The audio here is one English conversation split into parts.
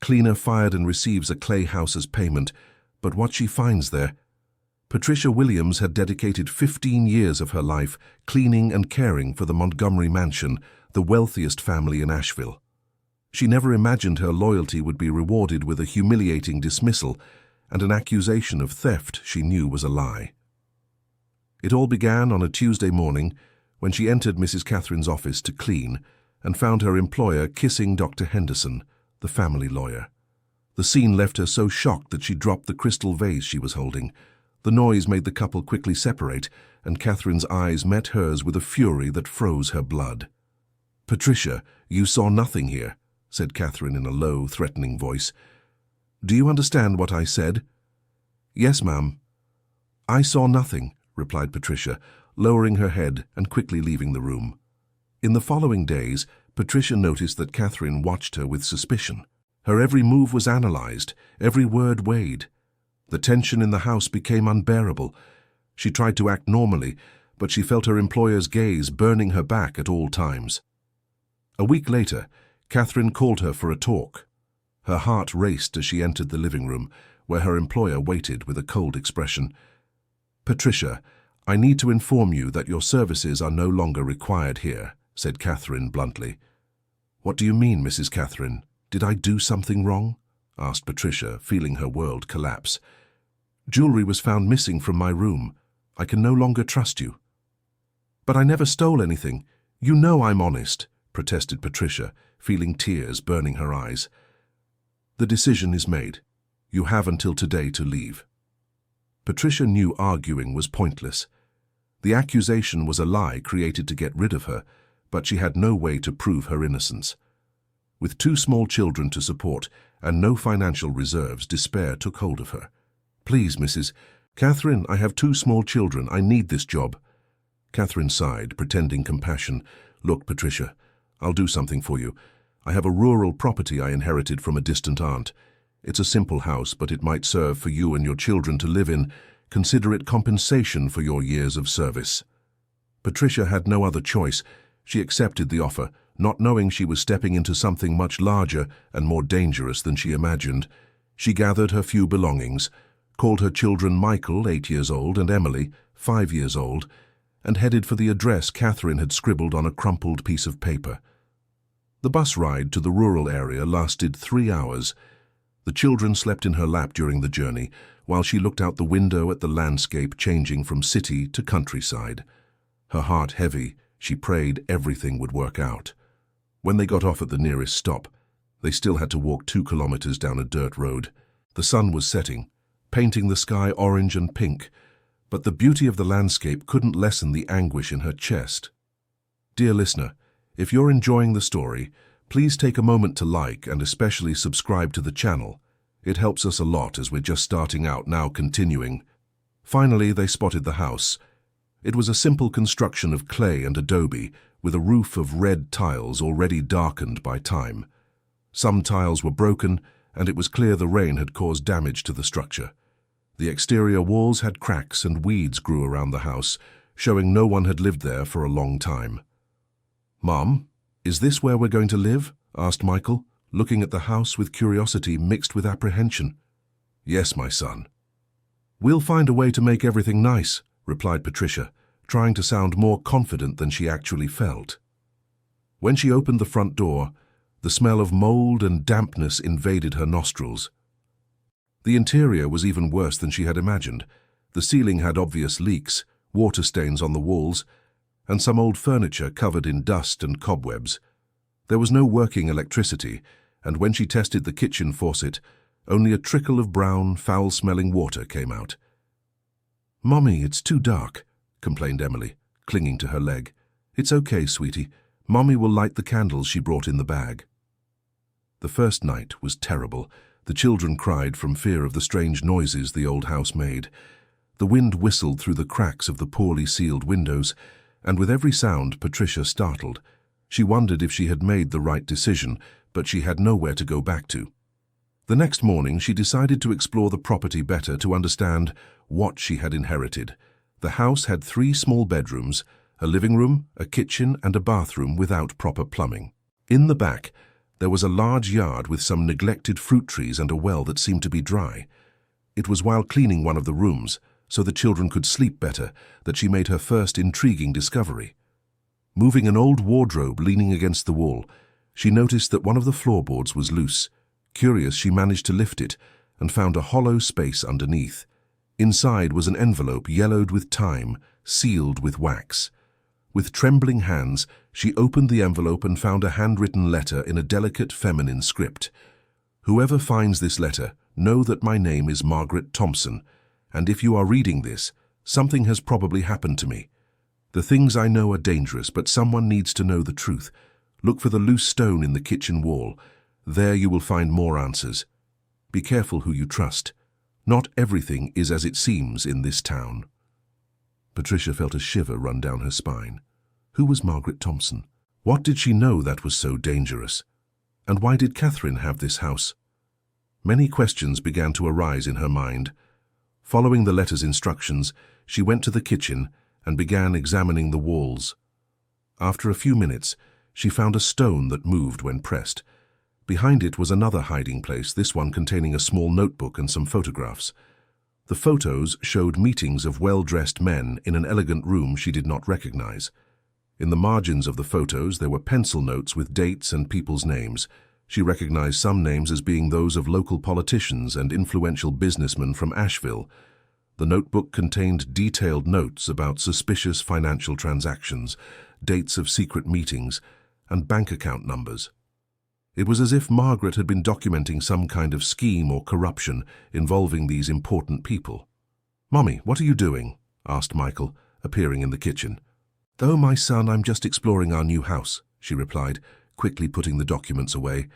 Cleaner fired and receives a clay house as payment, but what she finds there. Patricia Williams had dedicated 15 years of her life cleaning and caring for the Montgomery Mansion, the wealthiest family in Asheville. She never imagined her loyalty would be rewarded with a humiliating dismissal and an accusation of theft she knew was a lie. It all began on a Tuesday morning when she entered Mrs. Catherine's office to clean and found her employer kissing Dr. Henderson, the family lawyer. The scene left her so shocked that she dropped the crystal vase she was holding. The noise made the couple quickly separate, and Catherine's eyes met hers with a fury that froze her blood. "Patricia, you saw nothing here," said Catherine in a low, threatening voice. "Do you understand what I said?" "Yes, ma'am." "I saw nothing," replied Patricia, lowering her head and quickly leaving the room. In the following days, Patricia noticed that Catherine watched her with suspicion. Her every move was analyzed, every word weighed. The tension in the house became unbearable. She tried to act normally, but she felt her employer's gaze burning her back at all times. A week later, Catherine called her for a talk. Her heart raced as she entered the living room, where her employer waited with a cold expression. "Patricia, I need to inform you that your services are no longer required here," said Catherine bluntly. "What do you mean, Mrs. Catherine? Did I do something wrong?" asked Patricia, feeling her world collapse. "Jewelry was found missing from my room. I can no longer trust you." "But I never stole anything. You know I'm honest," protested Patricia, feeling tears burning her eyes. "The decision is made. You have until today to leave." Patricia knew arguing was pointless. The accusation was a lie created to get rid of her, but she had no way to prove her innocence. With 2 small children to support and no financial reserves, despair took hold of her. "Please, Mrs. Catherine, I have 2 small children. I need this job." Catherine sighed, pretending compassion. "Look, Patricia, I'll do something for you. I have a rural property I inherited from a distant aunt. It's a simple house, but it might serve for you and your children to live in. Consider it compensation for your years of service." Patricia had no other choice. She accepted the offer, not knowing she was stepping into something much larger and more dangerous than she imagined. She gathered her few belongings, called her children Michael, 8 years old, and Emily, 5 years old, and headed for the address Catherine had scribbled on a crumpled piece of paper. The bus ride to the rural area lasted 3 hours. The children slept in her lap during the journey, while she looked out the window at the landscape changing from city to countryside. Her heart heavy, she prayed everything would work out. When they got off at the nearest stop, they still had to walk 2 kilometers down a dirt road. The sun was setting, painting the sky orange and pink, but the beauty of the landscape couldn't lessen the anguish in her chest. Dear listener, if you're enjoying the story, please take a moment to like and especially subscribe to the channel. It helps us a lot as we're just starting out, now continuing. Finally, they spotted the house. It was a simple construction of clay and adobe, with a roof of red tiles already darkened by time. Some tiles were broken, and it was clear the rain had caused damage to the structure. The exterior walls had cracks and weeds grew around the house, showing no one had lived there for a long time. "Mom, is this where we're going to live?" asked Michael, looking at the house with curiosity mixed with apprehension. "Yes, my son." "We'll find a way to make everything nice," replied Patricia, trying to sound more confident than she actually felt. When she opened the front door, the smell of mold and dampness invaded her nostrils. The interior was even worse than she had imagined. The ceiling had obvious leaks, water stains on the walls, and some old furniture covered in dust and cobwebs. There was no working electricity, and when she tested the kitchen faucet, only a trickle of brown, foul-smelling water came out. "Mommy, it's too dark," complained Emily, clinging to her leg. "It's okay, sweetie. Mommy will light the candles she brought in the bag." The first night was terrible. The children cried from fear of the strange noises the old house made. The wind whistled through the cracks of the poorly sealed windows, and with every sound Patricia startled. She wondered if she had made the right decision, but she had nowhere to go back to. The next morning she decided to explore the property better to understand what she had inherited. The house had 3 small bedrooms, a living room, a kitchen, and a bathroom without proper plumbing. In the back, There was a large yard with some neglected fruit trees and a well that seemed to be dry. It was while cleaning one of the rooms, so the children could sleep better, that she made her first intriguing discovery. Moving an old wardrobe leaning against the wall, she noticed that one of the floorboards was loose. Curious, she managed to lift it and found a hollow space underneath. Inside was an envelope yellowed with time, sealed with wax. With trembling hands, she opened the envelope and found a handwritten letter in a delicate feminine script. "Whoever finds this letter, know that my name is Margaret Thompson, and if you are reading this, something has probably happened to me. The things I know are dangerous, but someone needs to know the truth. Look for the loose stone in the kitchen wall. There you will find more answers. Be careful who you trust. Not everything is as it seems in this town." Patricia felt a shiver run down her spine. Who was Margaret Thompson? What did she know that was so dangerous? And why did Catherine have this house? Many questions began to arise in her mind. Following the letter's instructions, she went to the kitchen and began examining the walls. After a few minutes, she found a stone that moved when pressed. Behind it was another hiding place, this one containing a small notebook and some photographs. The photos showed meetings of well-dressed men in an elegant room she did not recognize. In the margins of the photos there were pencil notes with dates and people's names. She recognized some names as being those of local politicians and influential businessmen from Asheville. The notebook contained detailed notes about suspicious financial transactions, dates of secret meetings, and bank account numbers. It was as if Margaret had been documenting some kind of scheme or corruption involving these important people. "Mommy, what are you doing?" asked Michael, appearing in the kitchen. "Oh, my son, I'm just exploring our new house," she replied, quickly putting the documents away.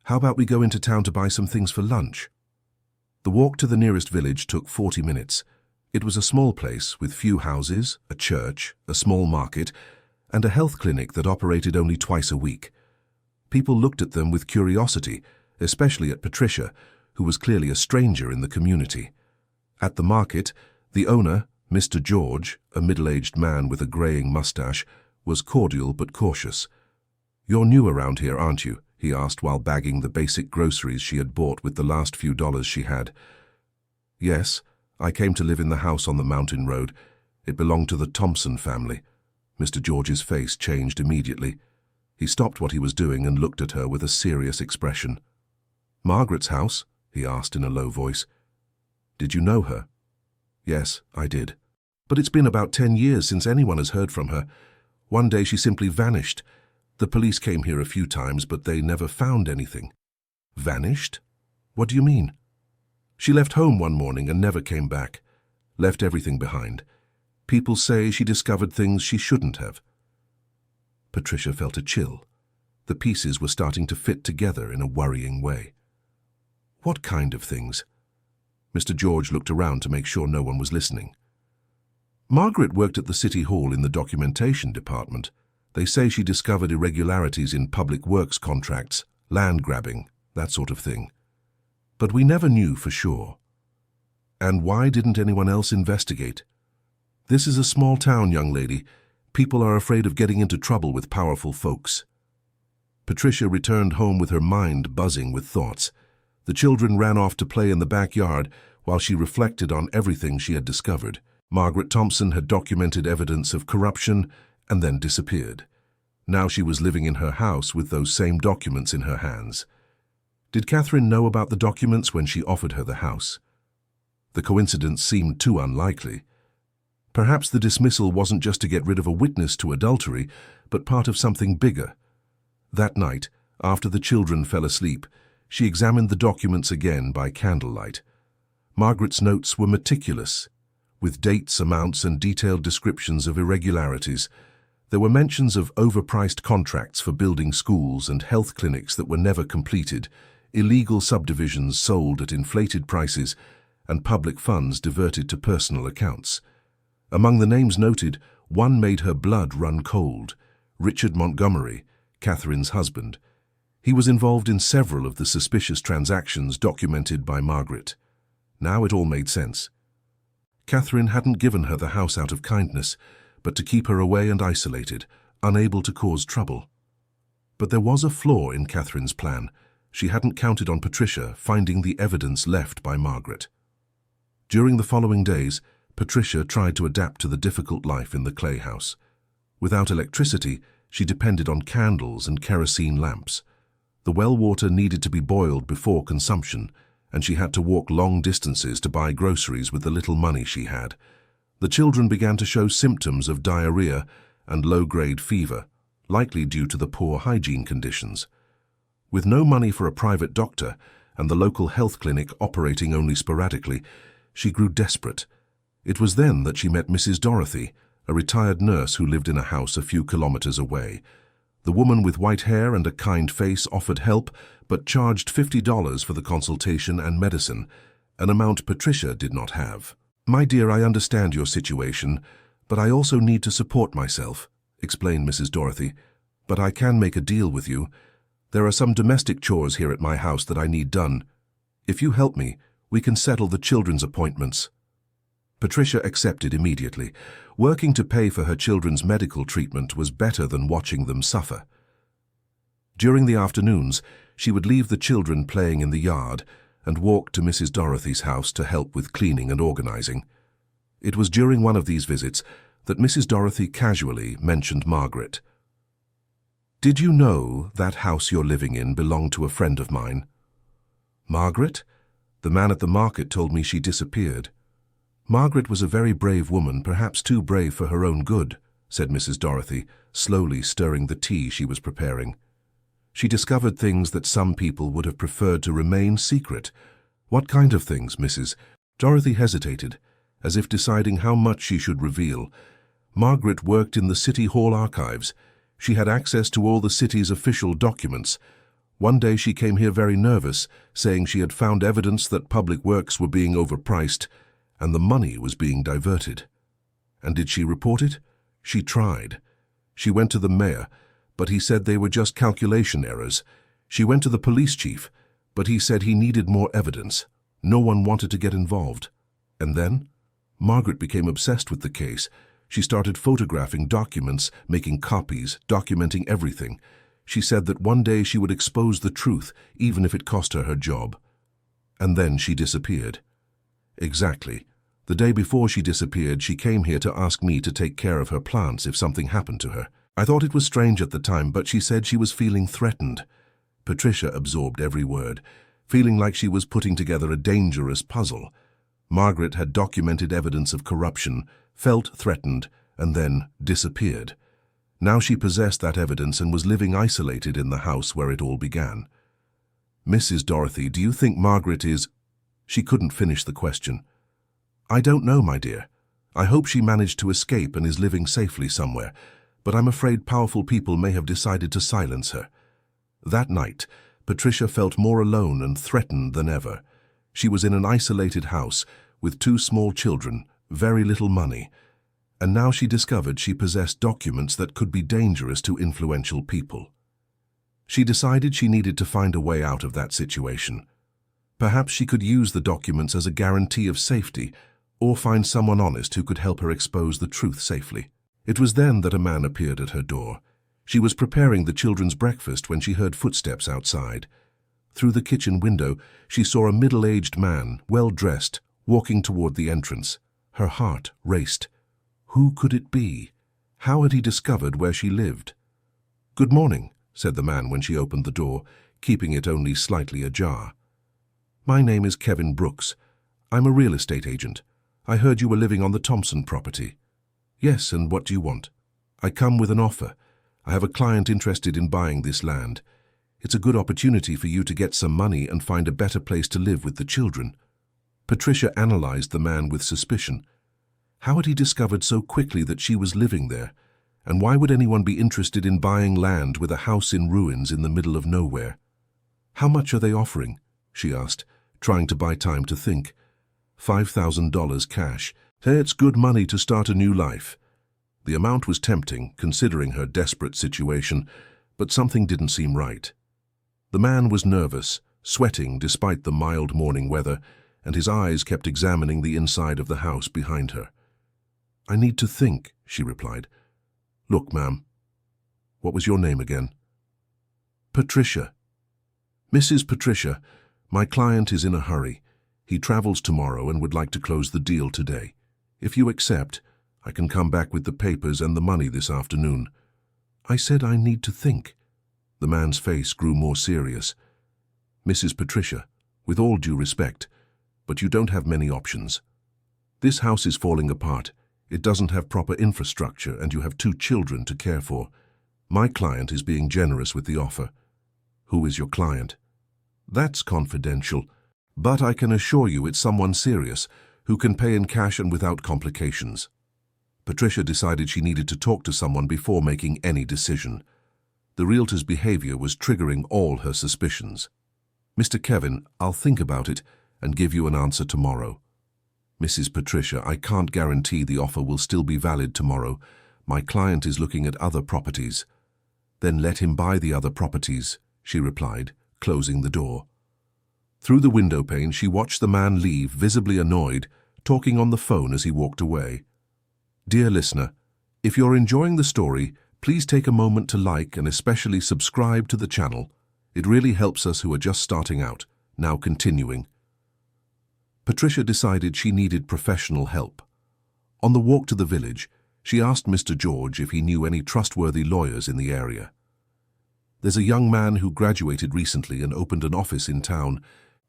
"How about we go into town to buy some things for lunch?" The walk to the nearest village took 40 minutes. It was a small place with few houses, a church, a small market, and a health clinic that operated only twice a week. People looked at them with curiosity, especially at Patricia, who was clearly a stranger in the community. At the market, the owner, Mr. George, a middle-aged man with a graying mustache, was cordial but cautious. "You're new around here, aren't you?" he asked while bagging the basic groceries she had bought with the last few dollars she had. "Yes, I came to live in the house on the mountain road. It belonged to the Thompson family." Mr. George's face changed immediately. He stopped what he was doing and looked at her with a serious expression. "Margaret's house?" he asked in a low voice. "Did you know her?" "Yes, I did. But it's been about 10 years since anyone has heard from her. One day she simply vanished. The police came here a few times, but they never found anything." "Vanished? What do you mean?" "She left home one morning and never came back. Left everything behind. People say she discovered things she shouldn't have." Patricia felt a chill. The pieces were starting to fit together in a worrying way. "What kind of things?" Mr. George looked around to make sure no one was listening. "Margaret worked at the City Hall in the documentation department. They say she discovered irregularities in public works contracts, land grabbing, that sort of thing. But we never knew for sure." "And why didn't anyone else investigate?" "This is a small town, young lady. People are afraid of getting into trouble with powerful folks." Patricia returned home with her mind buzzing with thoughts. The children ran off to play in the backyard while she reflected on everything she had discovered. Margaret Thompson had documented evidence of corruption and then disappeared. Now she was living in her house with those same documents in her hands. Did Catherine know about the documents when she offered her the house? The coincidence seemed too unlikely. Perhaps the dismissal wasn't just to get rid of a witness to adultery, but part of something bigger. That night, after the children fell asleep, she examined the documents again by candlelight. Margaret's notes were meticulous, with dates, amounts, and detailed descriptions of irregularities. There were mentions of overpriced contracts for building schools and health clinics that were never completed, illegal subdivisions sold at inflated prices, and public funds diverted to personal accounts. Among the names noted, one made her blood run cold: Richard Montgomery, Catherine's husband. He was involved in several of the suspicious transactions documented by Margaret. Now it all made sense. Catherine hadn't given her the house out of kindness, but to keep her away and isolated, unable to cause trouble. But there was a flaw in Catherine's plan. She hadn't counted on Patricia finding the evidence left by Margaret. During the following days, Patricia tried to adapt to the difficult life in the clay house. Without electricity, she depended on candles and kerosene lamps. The well water needed to be boiled before consumption, and she had to walk long distances to buy groceries with the little money she had. The children began to show symptoms of diarrhea and low-grade fever, likely due to the poor hygiene conditions. With no money for a private doctor and the local health clinic operating only sporadically, she grew desperate. It was then that she met Mrs. Dorothy, a retired nurse who lived in a house a few kilometers away. The woman with white hair and a kind face offered help, but charged $50 for the consultation and medicine, an amount Patricia did not have. "My dear, I understand your situation, but I also need to support myself," explained Mrs. Dorothy. "But I can make a deal with you. There are some domestic chores here at my house that I need done. If you help me, we can settle the children's appointments." Patricia accepted immediately. Working to pay for her children's medical treatment was better than watching them suffer. During the afternoons, she would leave the children playing in the yard and walk to Mrs. Dorothy's house to help with cleaning and organizing. It was during one of these visits that Mrs. Dorothy casually mentioned Margaret. "Did you know that house you're living in belonged to a friend of mine?" "Margaret? The man at the market told me she disappeared." "Margaret was a very brave woman, perhaps too brave for her own good," said Mrs. Dorothy, slowly stirring the tea she was preparing. "She discovered things that some people would have preferred to remain secret." "What kind of things, Mrs.?" Dorothy hesitated, as if deciding how much she should reveal. Margaret worked in the City Hall archives. She had access to all the city's official documents. One day she came here very nervous, saying she had found evidence that public works were being overpriced and the money was being diverted. And did she report it? She tried. She went to the mayor, but he said they were just calculation errors. She went to the police chief, but he said he needed more evidence. No one wanted to get involved. And then Margaret became obsessed with the case. She started photographing documents, making copies, documenting everything. She said that one day she would expose the truth, even if it cost her her job. And then she disappeared. Exactly. The day before she disappeared, she came here to ask me to take care of her plants if something happened to her. I thought it was strange at the time, but she said she was feeling threatened. Patricia absorbed every word, feeling like she was putting together a dangerous puzzle. Margaret had documented evidence of corruption, felt threatened, and then disappeared. Now she possessed that evidence and was living isolated in the house where it all began. "Mrs. Dorothy, do you think Margaret is—" She couldn't finish the question. "I don't know, my dear. I hope she managed to escape and is living safely somewhere, but I'm afraid powerful people may have decided to silence her." That night, Patricia felt more alone and threatened than ever. She was in an isolated house with 2 small children, very little money, and now she discovered she possessed documents that could be dangerous to influential people. She decided she needed to find a way out of that situation. Perhaps she could use the documents as a guarantee of safety, or find someone honest who could help her expose the truth safely. It was then that a man appeared at her door. She was preparing the children's breakfast when she heard footsteps outside. Through the kitchen window, she saw a middle-aged man, well-dressed, walking toward the entrance. Her heart raced. Who could it be? How had he discovered where she lived? "Good morning," said the man when she opened the door, keeping it only slightly ajar. "My name is Kevin Brooks. I'm a real estate agent. I heard you were living on the Thompson property." "Yes, and what do you want?" "I come with an offer. I have a client interested in buying this land. It's a good opportunity for you to get some money and find a better place to live with the children." Patricia analyzed the man with suspicion. How had he discovered so quickly that she was living there? And why would anyone be interested in buying land with a house in ruins in the middle of nowhere? "How much are they offering?" she asked, trying to buy time to think. $5,000 cash. Hey, it's good money to start a new life. The amount was tempting, considering her desperate situation, but something didn't seem right. The man was nervous, sweating despite the mild morning weather, and his eyes kept examining the inside of the house behind her. "I need to think," she replied. "Look, ma'am." "What was your name again?" Patricia. Mrs. Patricia, my client is in a hurry. He travels tomorrow and would like to close the deal today. If you accept, I can come back with the papers and the money this afternoon. I said I need to think. The man's face grew more serious. Mrs. Patricia, with all due respect, but you don't have many options. This house is falling apart. It doesn't have proper infrastructure and you have 2 children to care for. My client is being generous with the offer. Who is your client? That's confidential, but I can assure you it's someone serious who can pay in cash and without complications. Patricia decided she needed to talk to someone before making any decision. The realtor's behavior was triggering all her suspicions. Mr. Kevin, I'll think about it and give you an answer tomorrow. Mrs. Patricia, I can't guarantee the offer will still be valid tomorrow. My client is looking at other properties. Then let him buy the other properties, she replied, closing the door. Through the window pane, she watched the man leave, visibly annoyed, talking on the phone as he walked away. Dear listener, if you're enjoying the story, please take a moment to like and especially subscribe to the channel. It really helps us who are just starting out. Now continuing. Patricia decided she needed professional help. On the walk to the village, she asked Mr. George if he knew any trustworthy lawyers in the area. There's a young man who graduated recently and opened an office in town.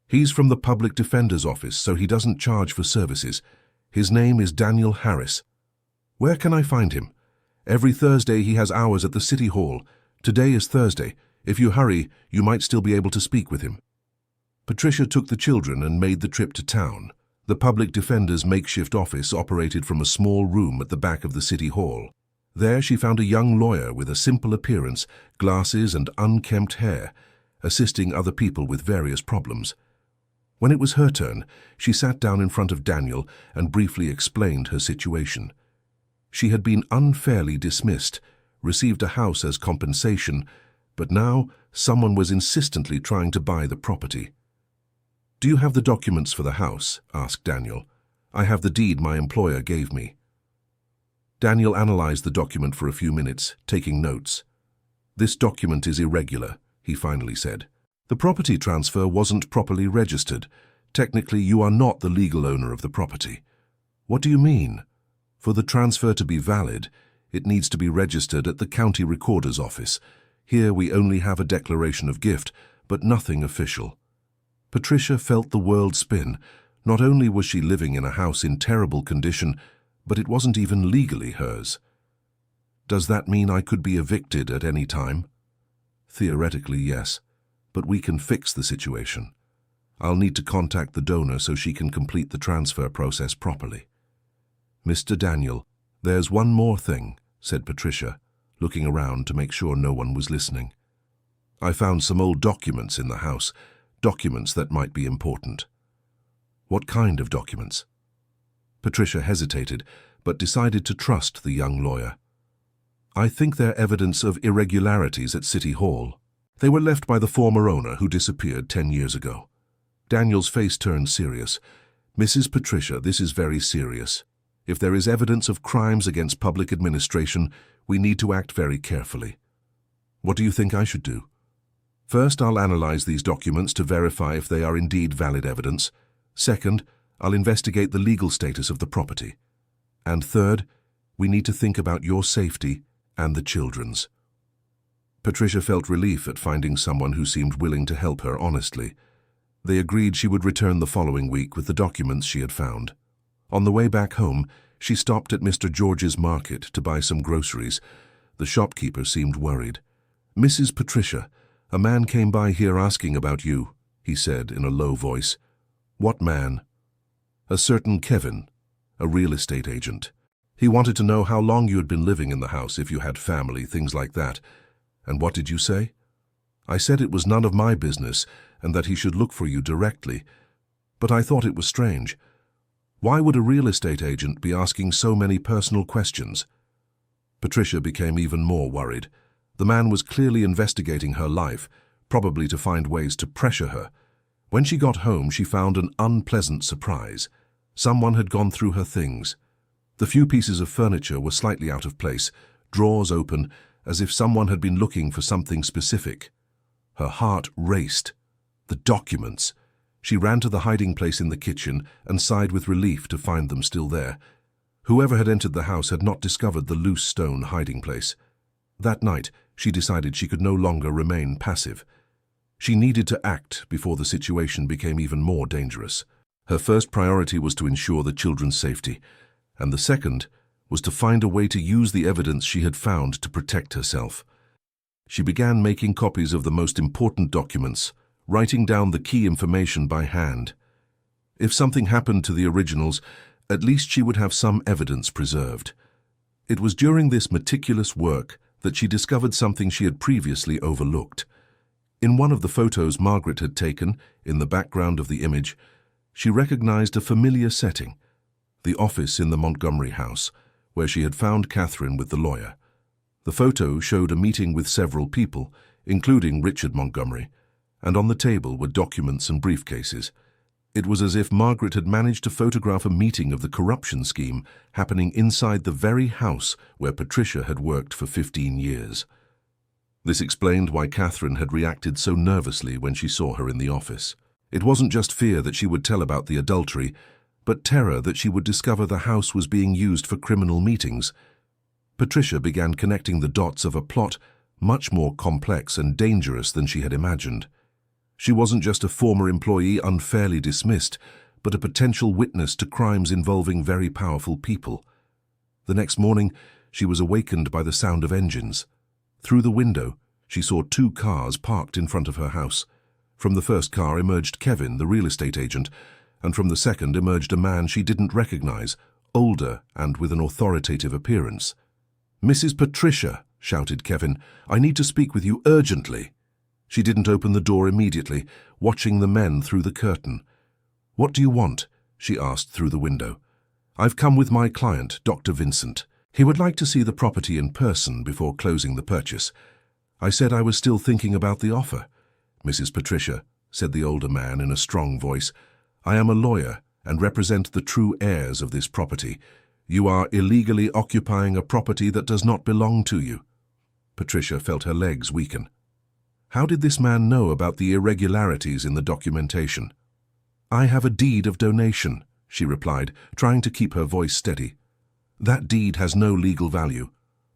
He's from the Public Defender's Office, so he doesn't charge for services. His name is Daniel Harris. Where can I find him? Every Thursday he has hours at the City Hall. Today is Thursday. If you hurry, you might still be able to speak with him. Patricia took the children and made the trip to town. The Public Defender's makeshift office operated from a small room at the back of the City Hall. There she found a young lawyer with a simple appearance, glasses and unkempt hair, assisting other people with various problems. When it was her turn, she sat down in front of Daniel and briefly explained her situation. She had been unfairly dismissed, received a house as compensation, but now someone was insistently trying to buy the property. Do you have the documents for the house? Asked Daniel. I have the deed my employer gave me. Daniel analyzed the document for a few minutes, taking notes. This document is irregular, he finally said. The property transfer wasn't properly registered. Technically, you are not the legal owner of the property. What do you mean? For the transfer to be valid, it needs to be registered at the county recorder's office. Here we only have a declaration of gift, but nothing official. Patricia felt the world spin. Not only was she living in a house in terrible condition, but it wasn't even legally hers. Does that mean I could be evicted at any time? Theoretically, yes, but we can fix the situation. I'll need to contact the donor so she can complete the transfer process properly. Mr. Daniel, there's one more thing, said Patricia, looking around to make sure no one was listening. I found some old documents in the house, documents that might be important. What kind of documents? Patricia hesitated, but decided to trust the young lawyer. I think they're evidence of irregularities at City Hall. They were left by the former owner who disappeared 10 years ago. Daniel's face turned serious. Mrs. Patricia, this is very serious. If there is evidence of crimes against public administration, we need to act very carefully. What do you think I should do? First, I'll analyze these documents to verify if they are indeed valid evidence. Second, I'll investigate the legal status of the property. And third, we need to think about your safety and the children's. Patricia felt relief at finding someone who seemed willing to help her honestly. They agreed she would return the following week with the documents she had found. On the way back home, she stopped at Mr. George's market to buy some groceries. The shopkeeper seemed worried. Mrs. Patricia, a man came by here asking about you, he said in a low voice. What man? A certain Kevin, a real estate agent. He wanted to know how long you had been living in the house, if you had family, things like that. And what did you say? I said it was none of my business and that he should look for you directly. But I thought it was strange. Why would a real estate agent be asking so many personal questions? Patricia became even more worried. The man was clearly investigating her life, probably to find ways to pressure her. When she got home, she found an unpleasant surprise. Someone had gone through her things. The few pieces of furniture were slightly out of place, drawers open, as if someone had been looking for something specific. Her heart raced. The documents! She ran to the hiding place in the kitchen and sighed with relief to find them still there. Whoever had entered the house had not discovered the loose stone hiding place. That night, she decided she could no longer remain passive. She needed to act before the situation became even more dangerous. Her first priority was to ensure the children's safety, and the second was to find a way to use the evidence she had found to protect herself. She began making copies of the most important documents, writing down the key information by hand. If something happened to the originals, at least she would have some evidence preserved. It was during this meticulous work that she discovered something she had previously overlooked. In one of the photos Margaret had taken, in the background of the image, she recognized a familiar setting, the office in the Montgomery house, where she had found Catherine with the lawyer. The photo showed a meeting with several people, including Richard Montgomery, and on the table were documents and briefcases. It was as if Margaret had managed to photograph a meeting of the corruption scheme happening inside the very house where Patricia had worked for 15 years. This explained why Catherine had reacted so nervously when she saw her in the office. It wasn't just fear that she would tell about the adultery, but terror that she would discover the house was being used for criminal meetings. Patricia began connecting the dots of a plot much more complex and dangerous than she had imagined. She wasn't just a former employee unfairly dismissed, but a potential witness to crimes involving very powerful people. The next morning, she was awakened by the sound of engines. Through the window, she saw 2 cars parked in front of her house. From the first car emerged Kevin, the real estate agent, and from the second emerged a man she didn't recognize, older and with an authoritative appearance. "Mrs. Patricia," shouted Kevin, "I need to speak with you urgently." She didn't open the door immediately, watching the men through the curtain. "What do you want?" she asked through the window. "I've come with my client, Dr. Vincent. He would like to see the property in person before closing the purchase. I said I was still thinking about the offer." "Mrs. Patricia," said the older man in a strong voice, "I am a lawyer and represent the true heirs of this property. You are illegally occupying a property that does not belong to you." Patricia felt her legs weaken. How did this man know about the irregularities in the documentation? "I have a deed of donation," she replied, trying to keep her voice steady. "That deed has no legal value.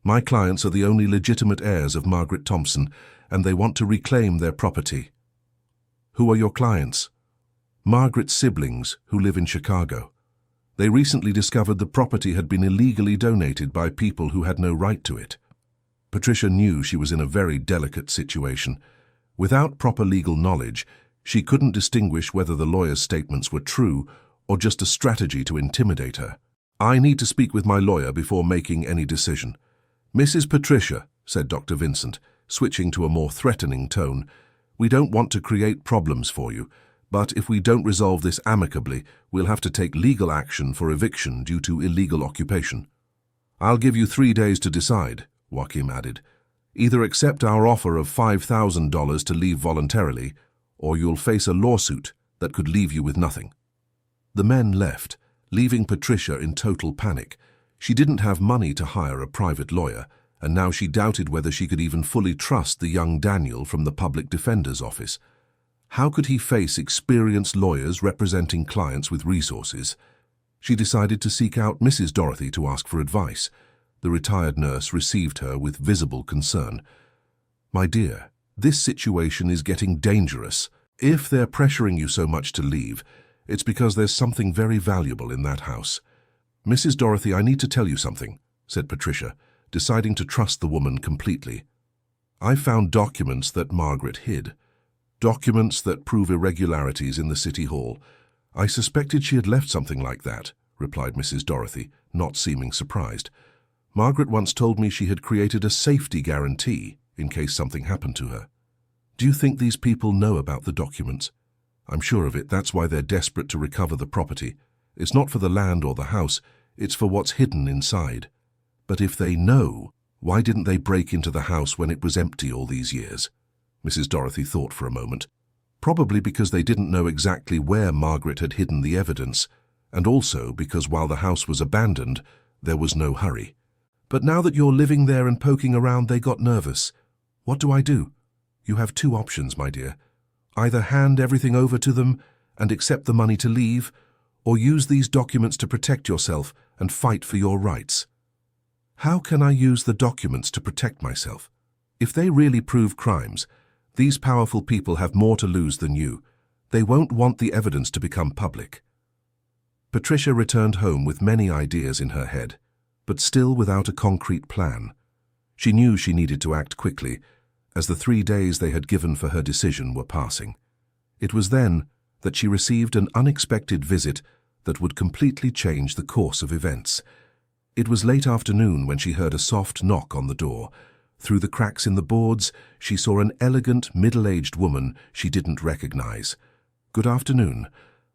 My clients are the only legitimate heirs of Margaret Thompson, and they want to reclaim their property." "Who are your clients?" "Margaret's siblings, who live in Chicago. They recently discovered the property had been illegally donated by people who had no right to it." Patricia knew she was in a very delicate situation. Without proper legal knowledge, she couldn't distinguish whether the lawyer's statements were true or just a strategy to intimidate her. "I need to speak with my lawyer before making any decision." "Mrs. Patricia," said Dr. Vincent, switching to a more threatening tone, "we don't want to create problems for you, but if we don't resolve this amicably, we'll have to take legal action for eviction due to illegal occupation." "I'll give you 3 days to decide," Joachim added. "Either accept our offer of $5,000 to leave voluntarily, or you'll face a lawsuit that could leave you with nothing." The men left, leaving Patricia in total panic. She didn't have money to hire a private lawyer, and now she doubted whether she could even fully trust the young Daniel from the public defender's office. How could he face experienced lawyers representing clients with resources? She decided to seek out Mrs. Dorothy to ask for advice. The retired nurse received her with visible concern. "My dear, this situation is getting dangerous. If they're pressuring you so much to leave, it's because there's something very valuable in that house." "Mrs. Dorothy, I need to tell you something," said Patricia, deciding to trust the woman completely. "I found documents that Margaret hid. Documents that prove irregularities in the City Hall. I suspected she had left something like that," replied Mrs. Dorothy, not seeming surprised. "Margaret once told me she had created a safety guarantee in case something happened to her. Do you think these people know about the documents? I'm sure of it. That's why they're desperate to recover the property. It's not for the land or the house, it's for what's hidden inside. But if they know, why didn't they break into the house when it was empty all these years?" Mrs. Dorothy thought for a moment. "Probably because they didn't know exactly where Margaret had hidden the evidence, and also because while the house was abandoned, there was no hurry. But now that you're living there and poking around, they got nervous. What do I do? You have two options, my dear. Either hand everything over to them and accept the money to leave, or use these documents to protect yourself and fight for your rights. How can I use the documents to protect myself? If they really prove crimes, these powerful people have more to lose than you. They won't want the evidence to become public. Patricia returned home with many ideas in her head, but still without a concrete plan. She knew she needed to act quickly, as the 3 days they had given for her decision were passing. It was then that she received an unexpected visit that would completely change the course of events. It was late afternoon when she heard a soft knock on the door. Through the cracks in the boards, she saw an elegant, middle-aged woman she didn't recognize. "Good afternoon.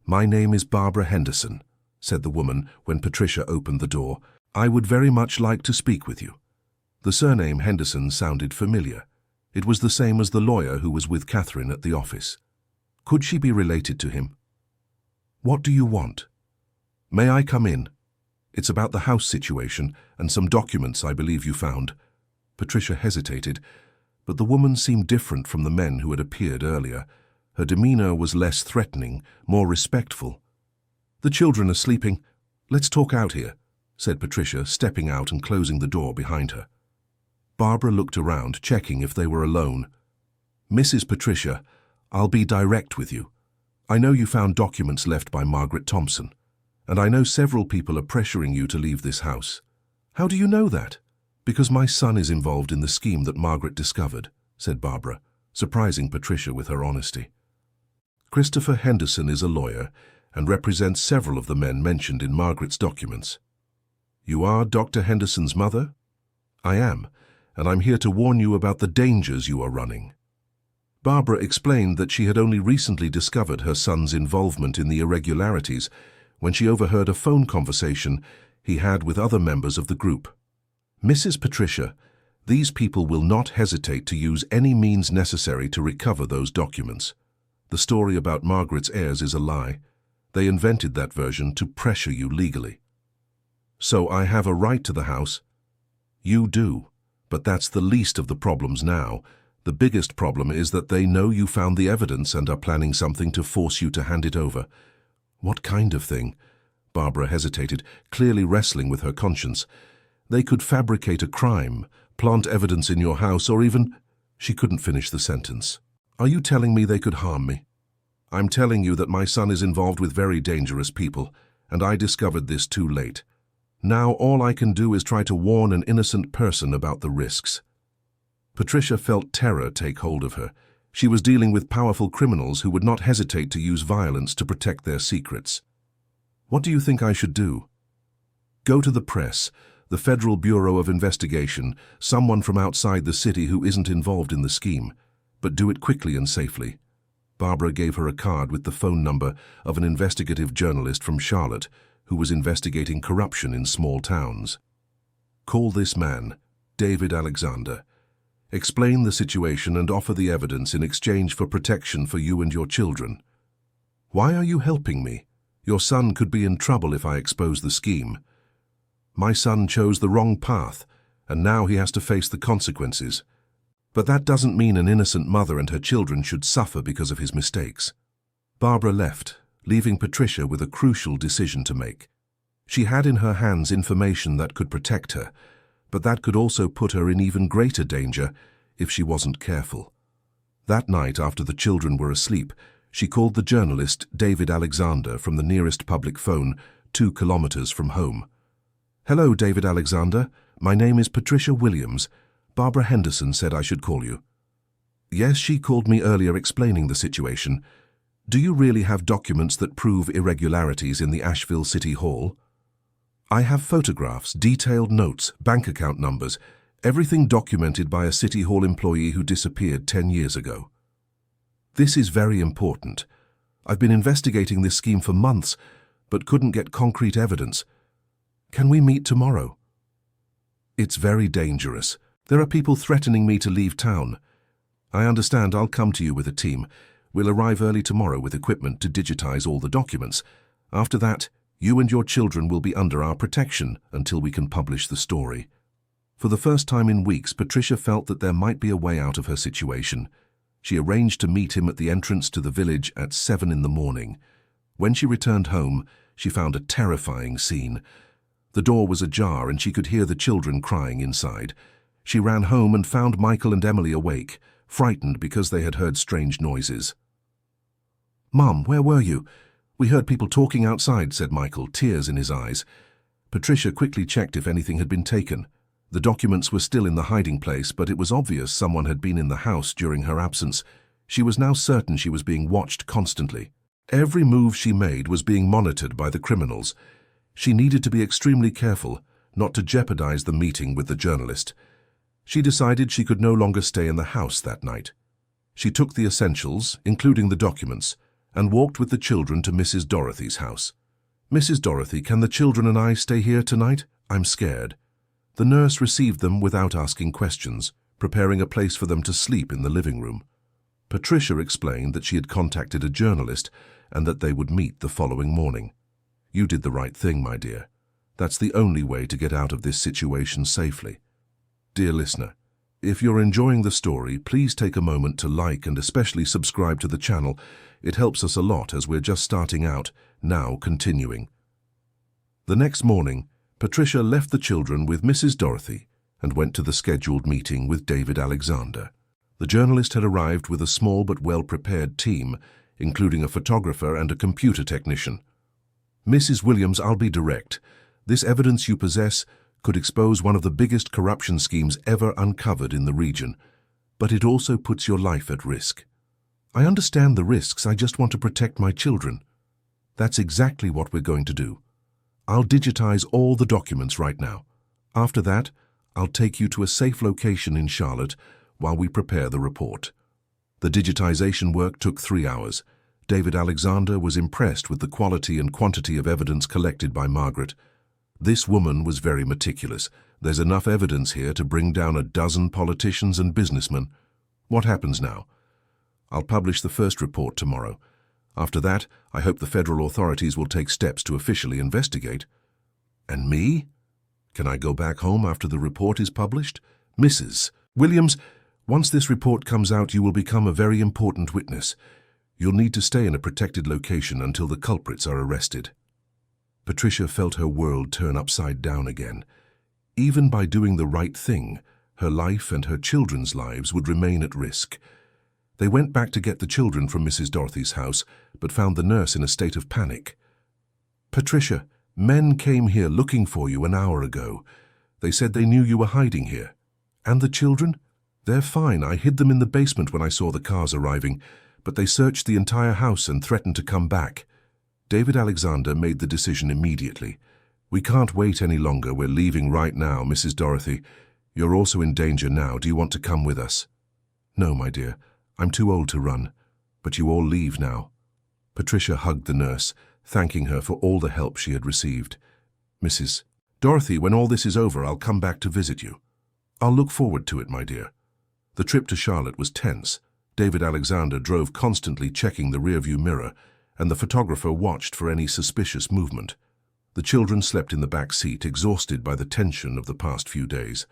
My name is Barbara Henderson," said the woman when Patricia opened the door. "I would very much like to speak with you." The surname Henderson sounded familiar. It was the same as the lawyer who was with Catherine at the office. Could she be related to him? "What do you want?" "May I come in? It's about the house situation and some documents I believe you found." Patricia hesitated, but the woman seemed different from the men who had appeared earlier. Her demeanor was less threatening, more respectful. "The children are sleeping. Let's talk out here," said Patricia, stepping out and closing the door behind her. Barbara looked around, checking if they were alone. "Mrs. Patricia, I'll be direct with you. I know you found documents left by Margaret Thompson, and I know several people are pressuring you to leave this house." "How do you know that?" "Because my son is involved in the scheme that Margaret discovered," said Barbara, surprising Patricia with her honesty. "Christopher Henderson is a lawyer and represents several of the men mentioned in Margaret's documents." "You are Dr. Henderson's mother?" "I am, and I'm here to warn you about the dangers you are running." Barbara explained that she had only recently discovered her son's involvement in the irregularities when she overheard a phone conversation he had with other members of the group. "Mrs. Patricia, these people will not hesitate to use any means necessary to recover those documents. The story about Margaret's heirs is a lie. They invented that version to pressure you legally." "So I have a right to the house?" "You do, but that's the least of the problems now. The biggest problem is that they know you found the evidence and are planning something to force you to hand it over." "What kind of thing?" Barbara hesitated, clearly wrestling with her conscience. "They could fabricate a crime, plant evidence in your house, or even—" She couldn't finish the sentence. "Are you telling me they could harm me?" "I'm telling you that my son is involved with very dangerous people, and I discovered this too late. Now all I can do is try to warn an innocent person about the risks." Patricia felt terror take hold of her. She was dealing with powerful criminals who would not hesitate to use violence to protect their secrets. "What do you think I should do?" "Go to the press, the Federal Bureau of Investigation, someone from outside the city who isn't involved in the scheme. But do it quickly and safely." Barbara gave her a card with the phone number of an investigative journalist from Charlotte who was investigating corruption in small towns. "Call this man, David Alexander. Explain the situation and offer the evidence in exchange for protection for you and your children." "Why are you helping me? Your son could be in trouble if I expose the scheme." "My son chose the wrong path, and now he has to face the consequences. But that doesn't mean an innocent mother and her children should suffer because of his mistakes." Barbara left, leaving Patricia with a crucial decision to make. She had in her hands information that could protect her, but that could also put her in even greater danger if she wasn't careful. That night, after the children were asleep, she called the journalist David Alexander from the nearest public phone, 2 kilometers from home. "Hello, David Alexander. My name is Patricia Williams. Barbara Henderson said I should call you." "Yes, she called me earlier explaining the situation. Do you really have documents that prove irregularities in the Asheville City Hall?" "I have photographs, detailed notes, bank account numbers, everything documented by a City Hall employee who disappeared 10 years ago." "This is very important. I've been investigating this scheme for months, but couldn't get concrete evidence. Can we meet tomorrow?" "It's very dangerous. There are people threatening me to leave town." "I understand. I'll come to you with a team. We'll arrive early tomorrow with equipment to digitize all the documents. After that, you and your children will be under our protection until we can publish the story." For the first time in weeks, Patricia felt that there might be a way out of her situation. She arranged to meet him at the entrance to the village at 7 in the morning. When she returned home, she found a terrifying scene. The door was ajar and she could hear the children crying inside. She ran home and found Michael and Emily awake, frightened because they had heard strange noises. "Mum, where were you? We heard people talking outside," said Michael, tears in his eyes. Patricia quickly checked if anything had been taken. The documents were still in the hiding place, but it was obvious someone had been in the house during her absence. She was now certain she was being watched constantly. Every move she made was being monitored by the criminals. She needed to be extremely careful, not to jeopardize the meeting with the journalist. She decided she could no longer stay in the house that night. She took the essentials, including the documents, and walked with the children to Mrs. Dorothy's house. "Mrs. Dorothy, can the children and I stay here tonight? I'm scared." The nurse received them without asking questions, preparing a place for them to sleep in the living room. Patricia explained that she had contacted a journalist and that they would meet the following morning. "You did the right thing, my dear. That's the only way to get out of this situation safely." Dear listener, if you're enjoying the story, please take a moment to like and especially subscribe to the channel. It helps us a lot as we're just starting out, now continuing. The next morning, Patricia left the children with Mrs. Dorothy and went to the scheduled meeting with David Alexander. The journalist had arrived with a small but well-prepared team, including a photographer and a computer technician. "Mrs. Williams, I'll be direct. This evidence you possess could expose one of the biggest corruption schemes ever uncovered in the region, but it also puts your life at risk." "I understand the risks, I just want to protect my children." "That's exactly what we're going to do. I'll digitize all the documents right now. After that, I'll take you to a safe location in Charlotte while we prepare the report." The digitization work took 3 hours. David Alexander was impressed with the quality and quantity of evidence collected by Margaret. "This woman was very meticulous. There's enough evidence here to bring down a dozen politicians and businessmen." "What happens now?" "I'll publish the first report tomorrow. After that, I hope the federal authorities will take steps to officially investigate." "And me? Can I go back home after the report is published?" "Mrs. Williams, once this report comes out, you will become a very important witness. You'll need to stay in a protected location until the culprits are arrested." Patricia felt her world turn upside down again. Even by doing the right thing, her life and her children's lives would remain at risk. They went back to get the children from Mrs. Dorothy's house, but found the nurse in a state of panic. "Patricia, men came here looking for you an hour ago. They said they knew you were hiding here." "And the children?" "They're fine. I hid them in the basement when I saw the cars arriving, but they searched the entire house and threatened to come back." David Alexander made the decision immediately. "We can't wait any longer. We're leaving right now, Mrs. Dorothy. You're also in danger now. Do you want to come with us?" "No, my dear. I'm too old to run. But you all leave now." Patricia hugged the nurse, thanking her for all the help she had received. "Mrs. Dorothy, when all this is over, I'll come back to visit you." "I'll look forward to it, my dear." The trip to Charlotte was tense. David Alexander drove constantly checking the rearview mirror, and the photographer watched for any suspicious movement. The children slept in the back seat, exhausted by the tension of the past few days.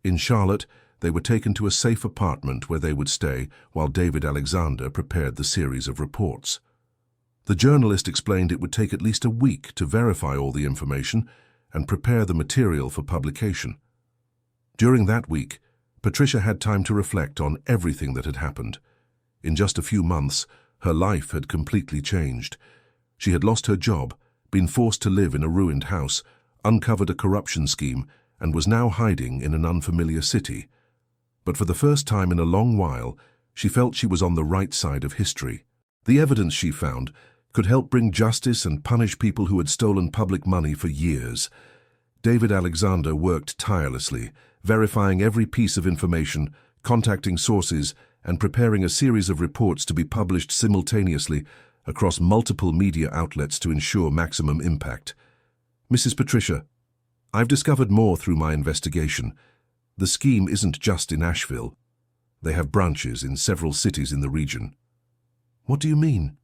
In Charlotte, they were taken to a safe apartment where they would stay while David Alexander prepared the series of reports. The journalist explained it would take at least a week to verify all the information and prepare the material for publication. During that week, Patricia had time to reflect on everything that had happened. In just a few months, her life had completely changed. She had lost her job, been forced to live in a ruined house, uncovered a corruption scheme, and was now hiding in an unfamiliar city. But for the first time in a long while, she felt she was on the right side of history. The evidence she found could help bring justice and punish people who had stolen public money for years. David Alexander worked tirelessly, verifying every piece of information, contacting sources, and preparing a series of reports to be published simultaneously across multiple media outlets to ensure maximum impact. "Mrs. Patricia, I've discovered more through my investigation. The scheme isn't just in Asheville. They have branches in several cities in the region." "What do you mean?"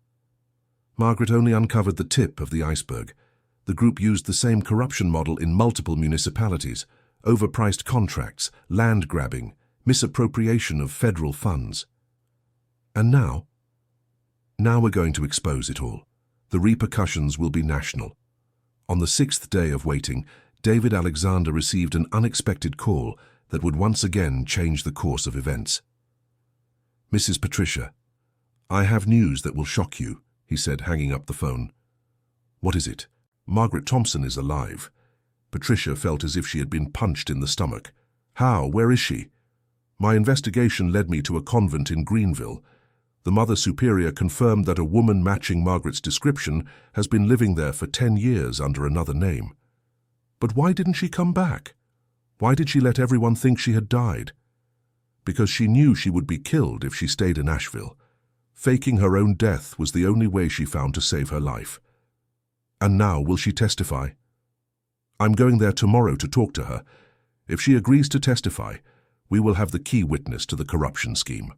Margaret only uncovered the tip of the iceberg. The group used the same corruption model in multiple municipalities: overpriced contracts, land grabbing, misappropriation of federal funds. And now? Now we're going to expose it all. The repercussions will be national. On the 6th day of waiting, David Alexander received an unexpected call that would once again change the course of events. "Mrs. Patricia, I have news that will shock you," he said, hanging up the phone. "What is it?" "Margaret Thompson is alive." Patricia felt as if she had been punched in the stomach. "How? Where is she?" "My investigation led me to a convent in Greenville. The Mother Superior confirmed that a woman matching Margaret's description has been living there for 10 years under another name." "But why didn't she come back? Why did she let everyone think she had died?" "Because she knew she would be killed if she stayed in Asheville. Faking her own death was the only way she found to save her life." "And now will she testify?" "I'm going there tomorrow to talk to her. If she agrees to testify, we will have the key witness to the corruption scheme."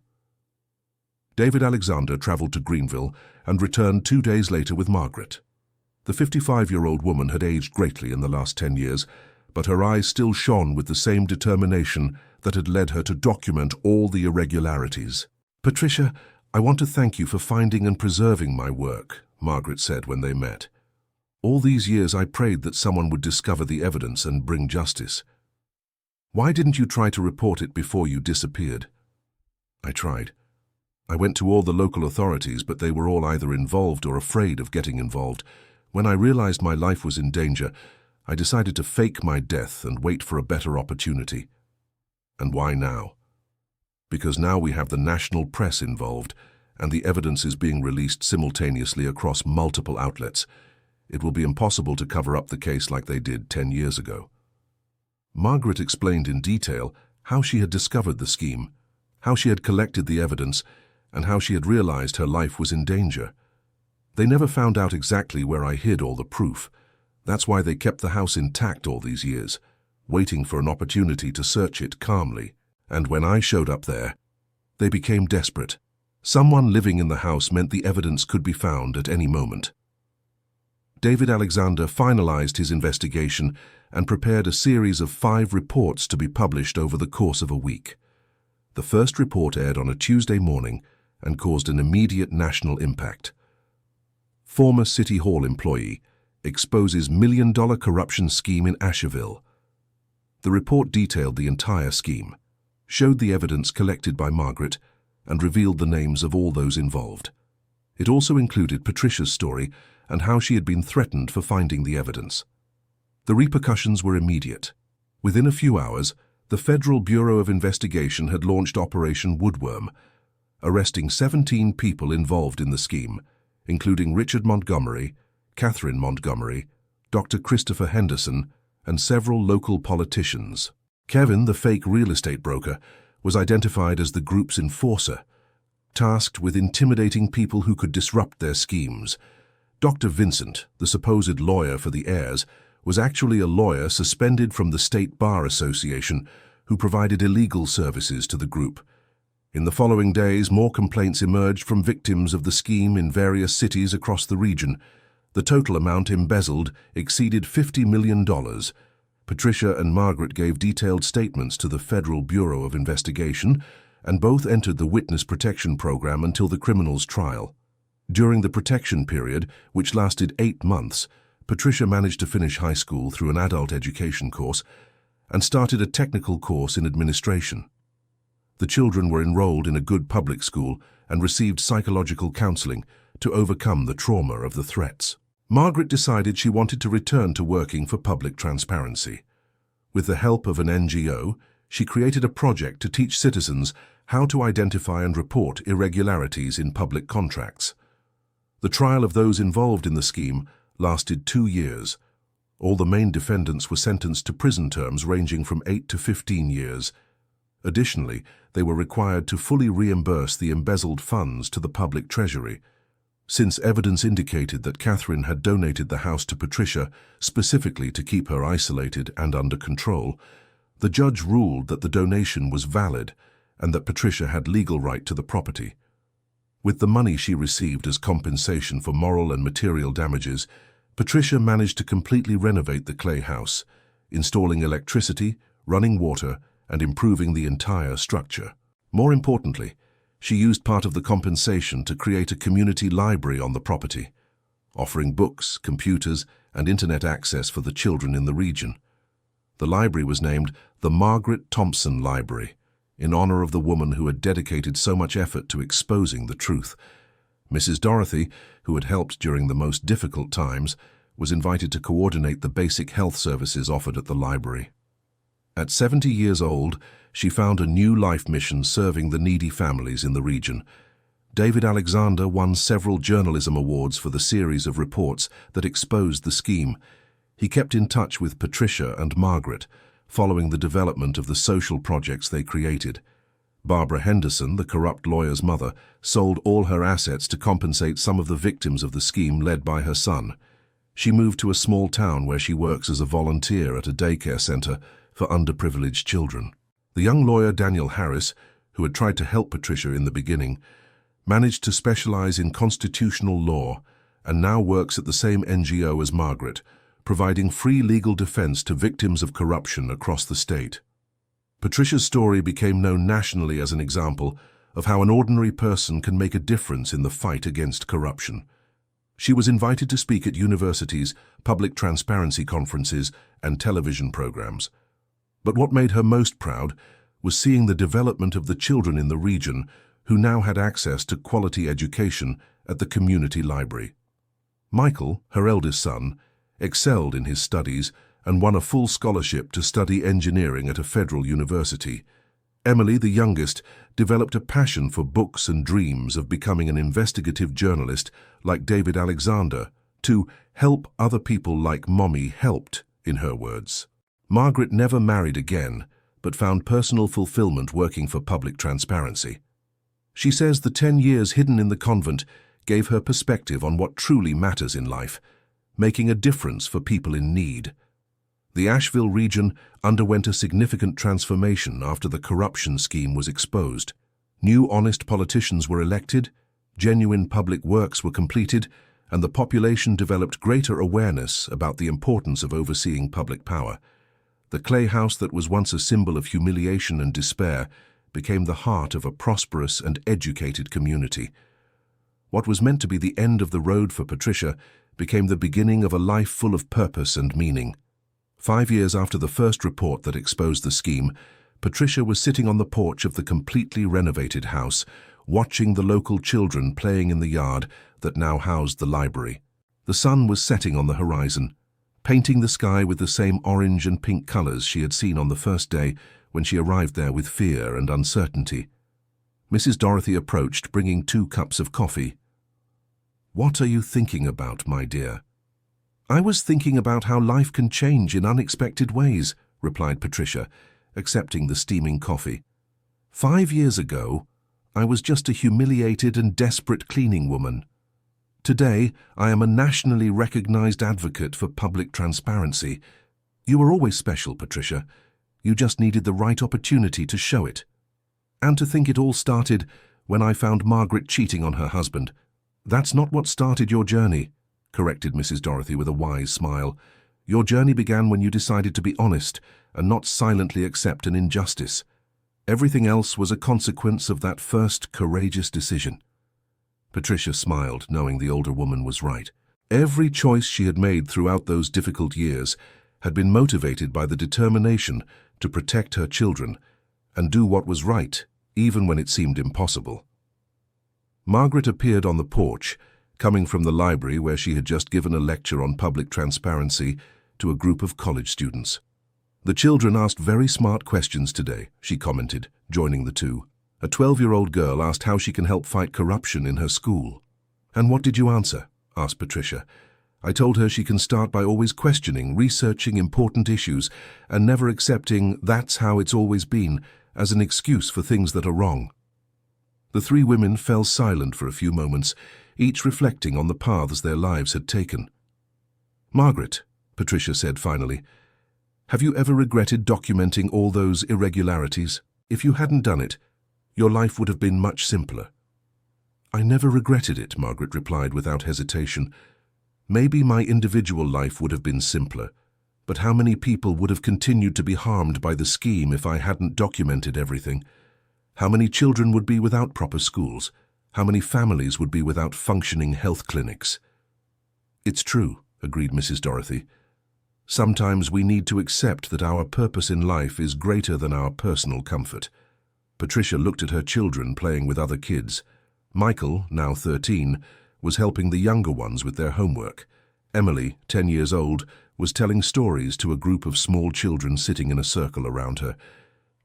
David Alexander traveled to Greenville and returned 2 days later with Margaret. The 55-year-old woman had aged greatly in the last 10 years, but her eyes still shone with the same determination that had led her to document all the irregularities. "Patricia, I want to thank you for finding and preserving my work," Margaret said when they met. "All these years I prayed that someone would discover the evidence and bring justice. Why didn't you try to report it before you disappeared?" "I tried. I went to all the local authorities, but they were all either involved or afraid of getting involved. When I realized my life was in danger, I decided to fake my death and wait for a better opportunity." "And why now?" "Because now we have the national press involved, and the evidence is being released simultaneously across multiple outlets. It will be impossible to cover up the case like they did 10 years ago." Margaret explained in detail how she had discovered the scheme, how she had collected the evidence, and how she had realized her life was in danger. "They never found out exactly where I hid all the proof. That's why they kept the house intact all these years, waiting for an opportunity to search it calmly. And when I showed up there, they became desperate. Someone living in the house meant the evidence could be found at any moment." David Alexander finalized his investigation and prepared a series of 5 reports to be published over the course of a week. The first report aired on a Tuesday morning and caused an immediate national impact. "Former City Hall employee exposes $1 million corruption scheme in Asheville." The report detailed the entire scheme, showed the evidence collected by Margaret, and revealed the names of all those involved. It also included Patricia's story and how she had been threatened for finding the evidence. The repercussions were immediate. Within a few hours, the Federal Bureau of Investigation had launched Operation Woodworm, arresting 17 people involved in the scheme, including Richard Montgomery, Catherine Montgomery, Dr. Christopher Henderson, and several local politicians. Kevin, the fake real estate broker, was identified as the group's enforcer, tasked with intimidating people who could disrupt their schemes. Dr. Vincent, the supposed lawyer for the heirs, was actually a lawyer suspended from the State Bar Association who provided illegal services to the group. In the following days, more complaints emerged from victims of the scheme in various cities across the region. The total amount embezzled exceeded $50 million. Patricia and Margaret gave detailed statements to the Federal Bureau of Investigation, and both entered the Witness Protection Program until the criminal's trial. During the protection period, which lasted 8 months, Patricia managed to finish high school through an adult education course and started a technical course in administration. The children were enrolled in a good public school and received psychological counseling to overcome the trauma of the threats. Margaret decided she wanted to return to working for public transparency. With the help of an NGO, she created a project to teach citizens how to identify and report irregularities in public contracts. The trial of those involved in the scheme lasted 2 years. All the main defendants were sentenced to prison terms ranging from 8 to 15 years. Additionally, they were required to fully reimburse the embezzled funds to the public treasury. Since evidence indicated that Catherine had donated the house to Patricia specifically to keep her isolated and under control, the judge ruled that the donation was valid and that Patricia had legal right to the property. With the money she received as compensation for moral and material damages, Patricia managed to completely renovate the clay house, installing electricity, running water, and improving the entire structure. More importantly, She used part of the compensation to create a community library on the property, offering books, computers, and internet access for the children in the region. The library was named the Margaret Thompson Library, in honor of the woman who had dedicated so much effort to exposing the truth. Mrs. Dorothy, who had helped during the most difficult times, was invited to coordinate the basic health services offered at the library. At 70 years old, she found a new life mission serving the needy families in the region. David Alexander won several journalism awards for the series of reports that exposed the scheme. He kept in touch with Patricia and Margaret, following the development of the social projects they created. Barbara Henderson, the corrupt lawyer's mother, sold all her assets to compensate some of the victims of the scheme led by her son. She moved to a small town where she works as a volunteer at a daycare center for underprivileged children. The young lawyer Daniel Harris, who had tried to help Patricia in the beginning, managed to specialize in constitutional law and now works at the same NGO as Margaret, providing free legal defense to victims of corruption across the state. Patricia's story became known nationally as an example of how an ordinary person can make a difference in the fight against corruption. She was invited to speak at universities, public transparency conferences, and television programs. But what made her most proud was seeing the development of the children in the region who now had access to quality education at the community library. Michael, her eldest son, excelled in his studies and won a full scholarship to study engineering at a federal university. Emily, the youngest, developed a passion for books and dreams of becoming an investigative journalist like David Alexander, to help other people like Mommy helped, in her words. Margaret never married again, but found personal fulfillment working for public transparency. She says the 10 years hidden in the convent gave her perspective on what truly matters in life, making a difference for people in need. The Asheville region underwent a significant transformation after the corruption scheme was exposed. New honest politicians were elected, genuine public works were completed, and the population developed greater awareness about the importance of overseeing public power. The clay house that was once a symbol of humiliation and despair became the heart of a prosperous and educated community. What was meant to be the end of the road for Patricia became the beginning of a life full of purpose and meaning. 5 years after the first report that exposed the scheme, Patricia was sitting on the porch of the completely renovated house, watching the local children playing in the yard that now housed the library. The sun was setting on the horizon, painting the sky with the same orange and pink colors she had seen on the first day when she arrived there with fear and uncertainty. Mrs. Dorothy approached, bringing 2 cups of coffee. "What are you thinking about, my dear?" "I was thinking about how life can change in unexpected ways," replied Patricia, accepting the steaming coffee. 5 years ago, I was just a humiliated and desperate cleaning woman. Today, I am a nationally recognized advocate for public transparency. You were always special, Patricia. You just needed the right opportunity to show it. And to think it all started when I found Margaret cheating on her husband. That's not what started your journey, corrected Mrs. Dorothy with a wise smile. Your journey began when you decided to be honest and not silently accept an injustice. Everything else was a consequence of that first courageous decision. Patricia smiled, knowing the older woman was right. Every choice she had made throughout those difficult years had been motivated by the determination to protect her children and do what was right, even when it seemed impossible. Margaret appeared on the porch, coming from the library where she had just given a lecture on public transparency to a group of college students. The children asked very smart questions today, she commented, joining the two. A 12-year-old girl asked how she can help fight corruption in her school. "And what did you answer?" asked Patricia. "I told her she can start by always questioning, researching important issues, and never accepting 'that's how it's always been' as an excuse for things that are wrong." The three women fell silent for a few moments, each reflecting on the paths their lives had taken. "Margaret," Patricia said finally, "have you ever regretted documenting all those irregularities? If you hadn't done it, your life would have been much simpler." "I never regretted it," Margaret replied without hesitation. "Maybe my individual life would have been simpler, but how many people would have continued to be harmed by the scheme if I hadn't documented everything? How many children would be without proper schools? How many families would be without functioning health clinics? It's true, agreed Mrs. Dorothy. Sometimes we need to accept that our purpose in life is greater than our personal comfort. Patricia looked at her children playing with other kids. Michael, now 13, was helping the younger ones with their homework. Emily, 10 years old, was telling stories to a group of small children sitting in a circle around her.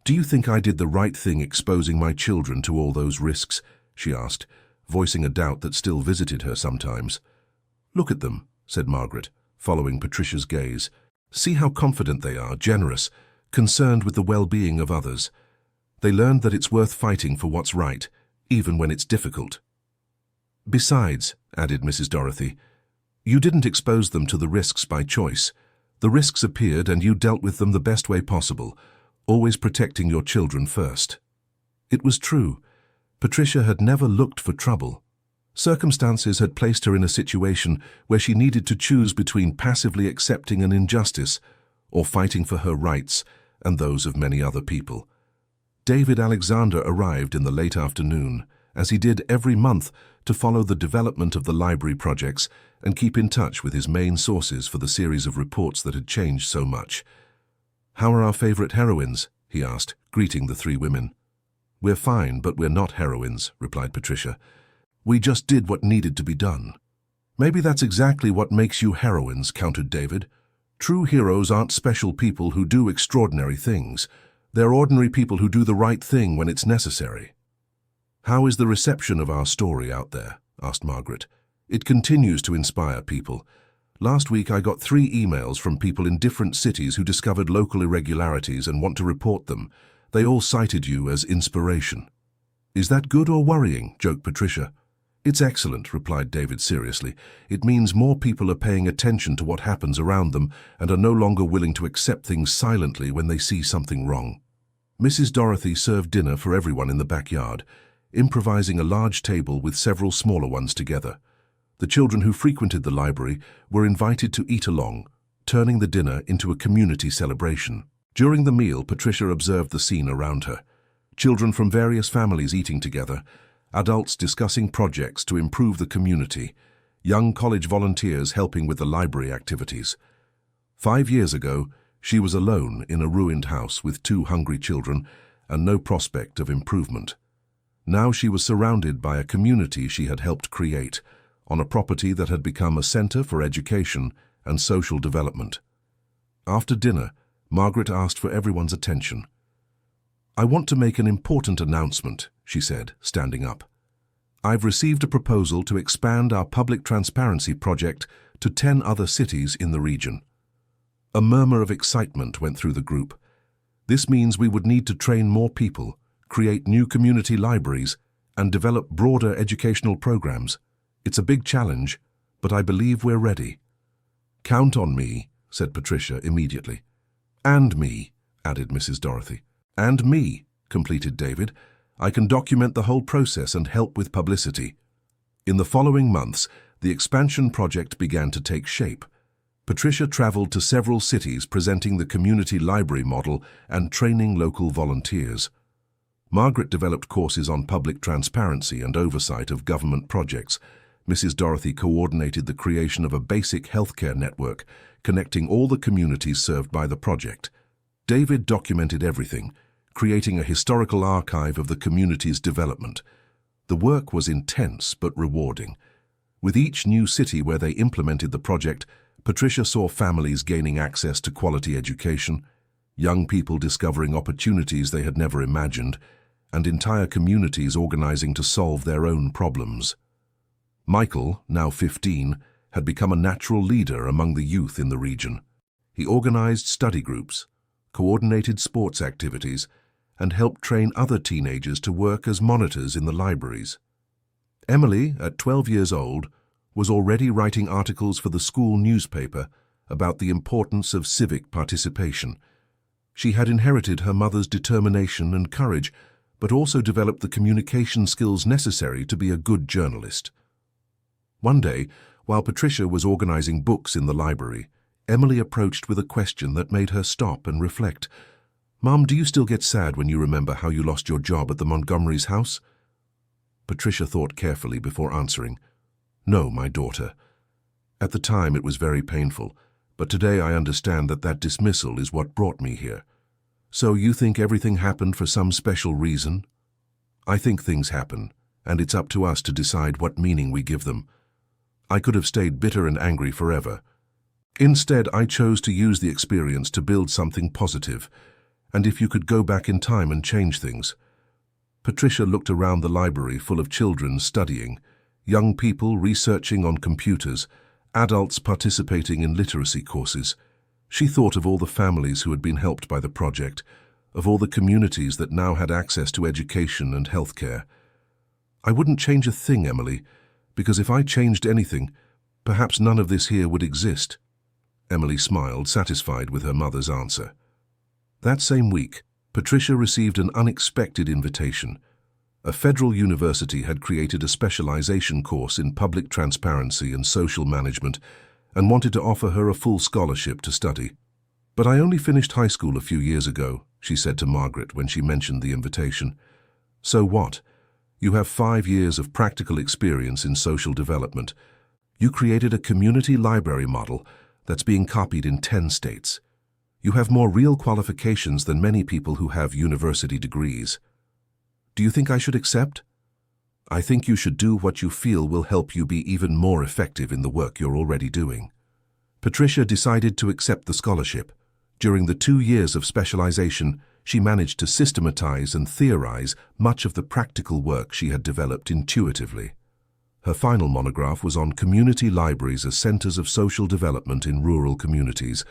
"Do you think I did the right thing exposing my children to all those risks?" she asked, voicing a doubt that still visited her sometimes. "Look at them," said Margaret, following Patricia's gaze. "See how confident they are, generous, concerned with the well-being of others. They learned that it's worth fighting for what's right, even when it's difficult." "Besides," added Mrs. Dorothy, "you didn't expose them to the risks by choice. The risks appeared and you dealt with them the best way possible, always protecting your children first." It was true. Patricia had never looked for trouble. Circumstances had placed her in a situation where she needed to choose between passively accepting an injustice or fighting for her rights and those of many other people. David Alexander arrived in the late afternoon, as he did every month, to follow the development of the library projects and keep in touch with his main sources for the series of reports that had changed so much. "How are our favorite heroines?" he asked, greeting the three women. "We're fine, but we're not heroines," replied Patricia. "We just did what needed to be done." "Maybe that's exactly what makes you heroines," countered David. "True heroes aren't special people who do extraordinary things. They're ordinary people who do the right thing when it's necessary." "How is the reception of our story out there?" asked Margaret. "It continues to inspire people. Last week I got 3 emails from people in different cities who discovered local irregularities and want to report them. They all cited you as inspiration." "Is that good or worrying?" joked Patricia. "It's excellent," replied David seriously. "It means more people are paying attention to what happens around them and are no longer willing to accept things silently when they see something wrong." Mrs. Dorothy served dinner for everyone in the backyard, improvising a large table with several smaller ones together. The children who frequented the library were invited to eat along, turning the dinner into a community celebration. During the meal, Patricia observed the scene around her. Children from various families eating together, adults discussing projects to improve the community, young college volunteers helping with the library activities. 5 years ago, she was alone in a ruined house with 2 hungry children and no prospect of improvement. Now she was surrounded by a community she had helped create, on a property that had become a center for education and social development. After dinner, Margaret asked for everyone's attention. "I want to make an important announcement," she said, standing up. "I've received a proposal to expand our public transparency project to 10 other cities in the region." A murmur of excitement went through the group. This means we would need to train more people, create new community libraries, and develop broader educational programs. It's a big challenge, but I believe we're ready. "Count on me," said Patricia immediately. "And me," added Mrs. Dorothy. "And me," completed David. "I can document the whole process and help with publicity." In the following months, the expansion project began to take shape. Patricia traveled to several cities presenting the community library model and training local volunteers. Margaret developed courses on public transparency and oversight of government projects. Mrs. Dorothy coordinated the creation of a basic healthcare network, connecting all the communities served by the project. David documented everything, creating a historical archive of the community's development. The work was intense but rewarding. With each new city where they implemented the project, Patricia saw families gaining access to quality education, young people discovering opportunities they had never imagined, and entire communities organizing to solve their own problems. Michael, now 15, had become a natural leader among the youth in the region. He organized study groups, coordinated sports activities, and helped train other teenagers to work as monitors in the libraries. Emily, at 12 years old, was already writing articles for the school newspaper about the importance of civic participation. She had inherited her mother's determination and courage, but also developed the communication skills necessary to be a good journalist. One day, while Patricia was organizing books in the library, Emily approached with a question that made her stop and reflect. Mom, do you still get sad when you remember how you lost your job at the Montgomery's house? Patricia thought carefully before answering. No, my daughter. At the time it was very painful, but today I understand that dismissal is what brought me here. So you think everything happened for some special reason? I think things happen, and it's up to us to decide what meaning we give them. I could have stayed bitter and angry forever. Instead, I chose to use the experience to build something positive. And if you could go back in time and change things. Patricia looked around the library full of children studying, young people researching on computers, adults participating in literacy courses. She thought of all the families who had been helped by the project, of all the communities that now had access to education and healthcare. I wouldn't change a thing, Emily, because if I changed anything, perhaps none of this here would exist. Emily smiled, satisfied with her mother's answer. That same week, Patricia received an unexpected invitation. A federal university had created a specialization course in public transparency and social management and wanted to offer her a full scholarship to study. But I only finished high school a few years ago, she said to Margaret when she mentioned the invitation. So what? You have 5 years of practical experience in social development. You created a community library model that's being copied in 10 states. You have more real qualifications than many people who have university degrees. Do you think I should accept? I think you should do what you feel will help you be even more effective in the work you're already doing. Patricia decided to accept the scholarship. During the 2 years of specialization, she managed to systematize and theorize much of the practical work she had developed intuitively. Her final monograph was on community libraries as centers of social development in rural communities,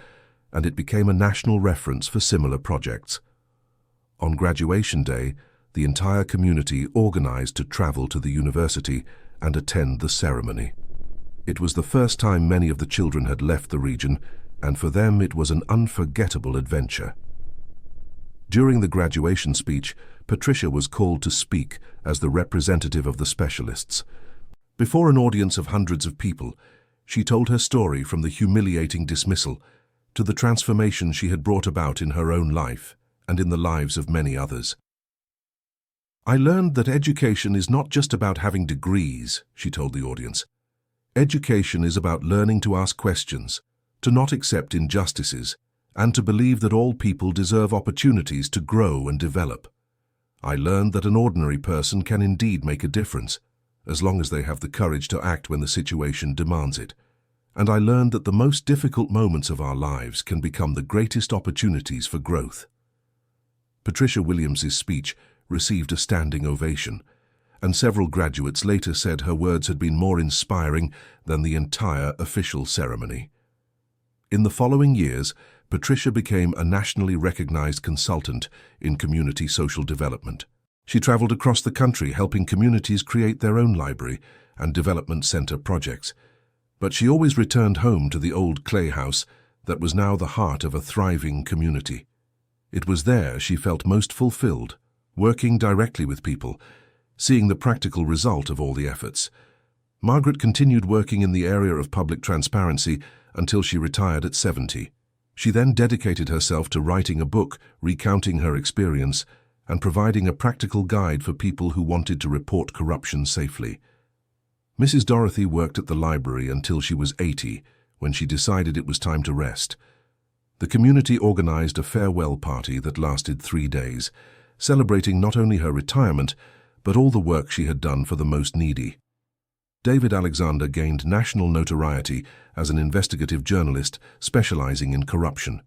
and it became a national reference for similar projects. On graduation day, the entire community organized to travel to the university and attend the ceremony. It was the first time many of the children had left the region, and for them it was an unforgettable adventure. During the graduation speech, Patricia was called to speak as the representative of the specialists. Before an audience of hundreds of people, she told her story from the humiliating dismissal to the transformation she had brought about in her own life and in the lives of many others. I learned that education is not just about having degrees, she told the audience. Education is about learning to ask questions, to not accept injustices, and to believe that all people deserve opportunities to grow and develop. I learned that an ordinary person can indeed make a difference, as long as they have the courage to act when the situation demands it. And I learned that the most difficult moments of our lives can become the greatest opportunities for growth. Patricia Williams's speech received a standing ovation, and several graduates later said her words had been more inspiring than the entire official ceremony. In the following years, Patricia became a nationally recognized consultant in community social development. She traveled across the country helping communities create their own library and development center projects. But she always returned home to the old clay house that was now the heart of a thriving community. It was there she felt most fulfilled, working directly with people, seeing the practical result of all the efforts. Margaret continued working in the area of public transparency until she retired at 70. She then dedicated herself to writing a book recounting her experience and providing a practical guide for people who wanted to report corruption safely. Mrs. Dorothy worked at the library until she was 80, when she decided it was time to rest. The community organized a farewell party that lasted 3 days, celebrating not only her retirement, but all the work she had done for the most needy. David Alexander gained national notoriety as an investigative journalist specializing in corruption.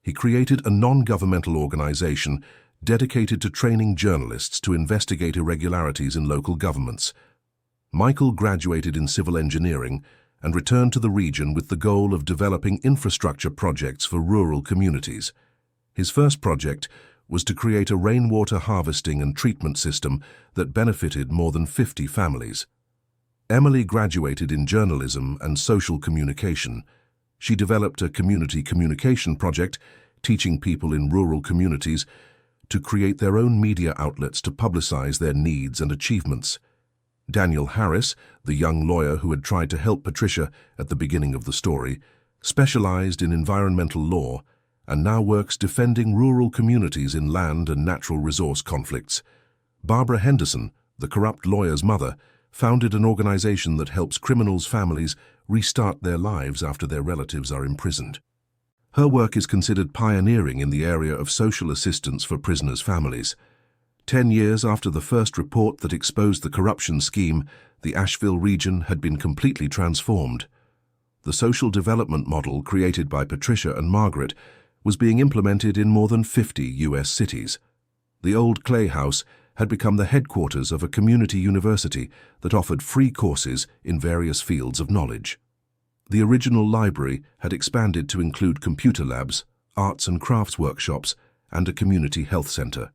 He created a non-governmental organization dedicated to training journalists to investigate irregularities in local governments. Michael graduated in civil engineering and returned to the region with the goal of developing infrastructure projects for rural communities. His first project was to create a rainwater harvesting and treatment system that benefited more than 50 families. Emily graduated in journalism and social communication. She developed a community communication project, teaching people in rural communities to create their own media outlets to publicize their needs and achievements. Daniel Harris, the young lawyer who had tried to help Patricia at the beginning of the story, specialized in environmental law and now works defending rural communities in land and natural resource conflicts. Barbara Henderson, the corrupt lawyer's mother, founded an organization that helps criminals' families restart their lives after their relatives are imprisoned. Her work is considered pioneering in the area of social assistance for prisoners' families. 10 years after the first report that exposed the corruption scheme, the Asheville region had been completely transformed. The social development model created by Patricia and Margaret was being implemented in more than 50 U.S. cities. The old Clay House had become the headquarters of a community university that offered free courses in various fields of knowledge. The original library had expanded to include computer labs, arts and crafts workshops, and a community health center.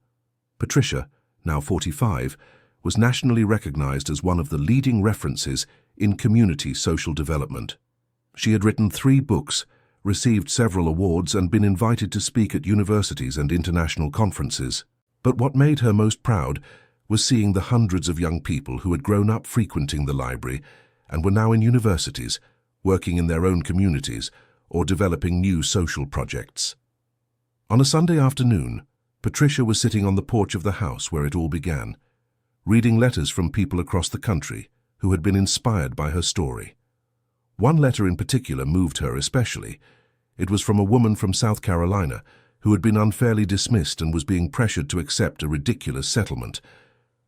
Patricia, now 45, was nationally recognized as one of the leading references in community social development. She had written 3 books, received several awards, and been invited to speak at universities and international conferences. But what made her most proud was seeing the hundreds of young people who had grown up frequenting the library and were now in universities, working in their own communities, or developing new social projects. On a Sunday afternoon, Patricia was sitting on the porch of the house where it all began, reading letters from people across the country who had been inspired by her story. One letter in particular moved her especially. It was from a woman from South Carolina who had been unfairly dismissed and was being pressured to accept a ridiculous settlement.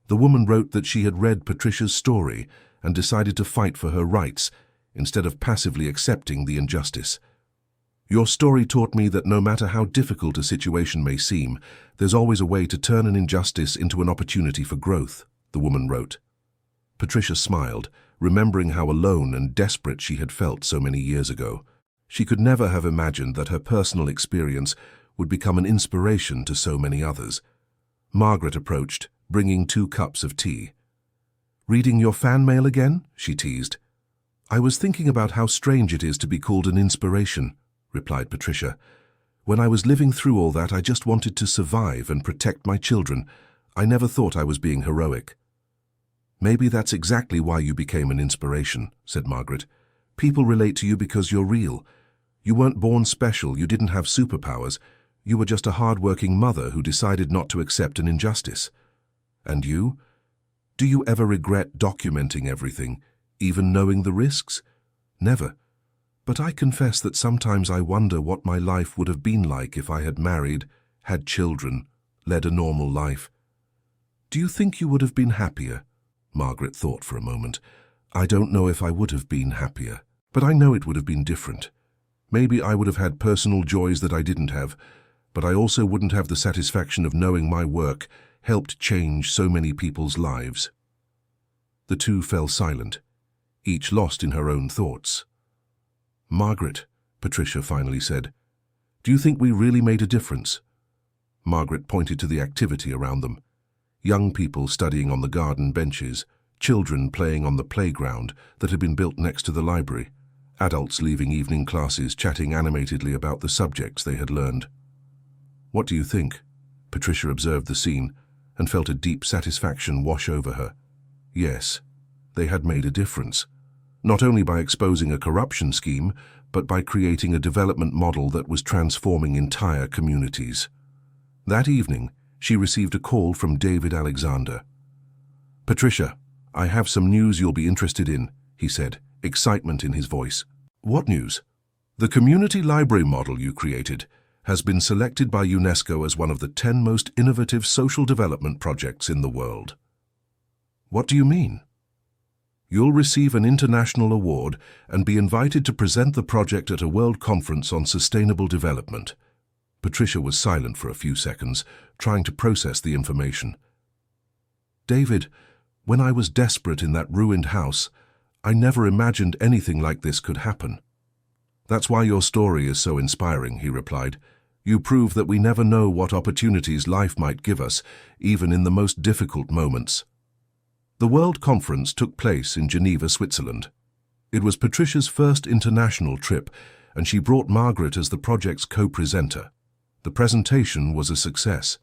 The woman wrote that she had read Patricia's story and decided to fight for her rights instead of passively accepting the injustice. "Your story taught me that no matter how difficult a situation may seem, there's always a way to turn an injustice into an opportunity for growth," the woman wrote. Patricia smiled, remembering how alone and desperate she had felt so many years ago. She could never have imagined that her personal experience would become an inspiration to so many others. Margaret approached, bringing 2 cups of tea. "Reading your fan mail again?" she teased. "I was thinking about how strange it is to be called an inspiration," replied Patricia. "When I was living through all that, I just wanted to survive and protect my children. I never thought I was being heroic." "Maybe that's exactly why you became an inspiration," said Margaret. "People relate to you because you're real. You weren't born special, you didn't have superpowers. You were just a hard-working mother who decided not to accept an injustice. And you? Do you ever regret documenting everything, even knowing the risks?" "Never. But I confess that sometimes I wonder what my life would have been like if I had married, had children, led a normal life." "Do you think you would have been happier?" Margaret thought for a moment. "I don't know if I would have been happier, but I know it would have been different. Maybe I would have had personal joys that I didn't have, but I also wouldn't have the satisfaction of knowing my work helped change so many people's lives." The 2 fell silent, each lost in her own thoughts. "Margaret," Patricia finally said, "do you think we really made a difference?" Margaret pointed to the activity around them. Young people studying on the garden benches, children playing on the playground that had been built next to the library, adults leaving evening classes chatting animatedly about the subjects they had learned. "What do you think?" Patricia observed the scene and felt a deep satisfaction wash over her. Yes, they had made a difference. Not only by exposing a corruption scheme, but by creating a development model that was transforming entire communities. That evening, she received a call from David Alexander. "Patricia, I have some news you'll be interested in," he said, excitement in his voice. "What news?" "The community library model you created has been selected by UNESCO as one of the 10 most innovative social development projects in the world." "What do you mean?" "You'll receive an international award and be invited to present the project at a world conference on sustainable development." Patricia was silent for a few seconds, trying to process the information. "David, when I was desperate in that ruined house, I never imagined anything like this could happen." "That's why your story is so inspiring," he replied. "You prove that we never know what opportunities life might give us, even in the most difficult moments." The World Conference took place in Geneva, Switzerland. It was Patricia's first international trip, and she brought Margaret as the project's co-presenter. The presentation was a success.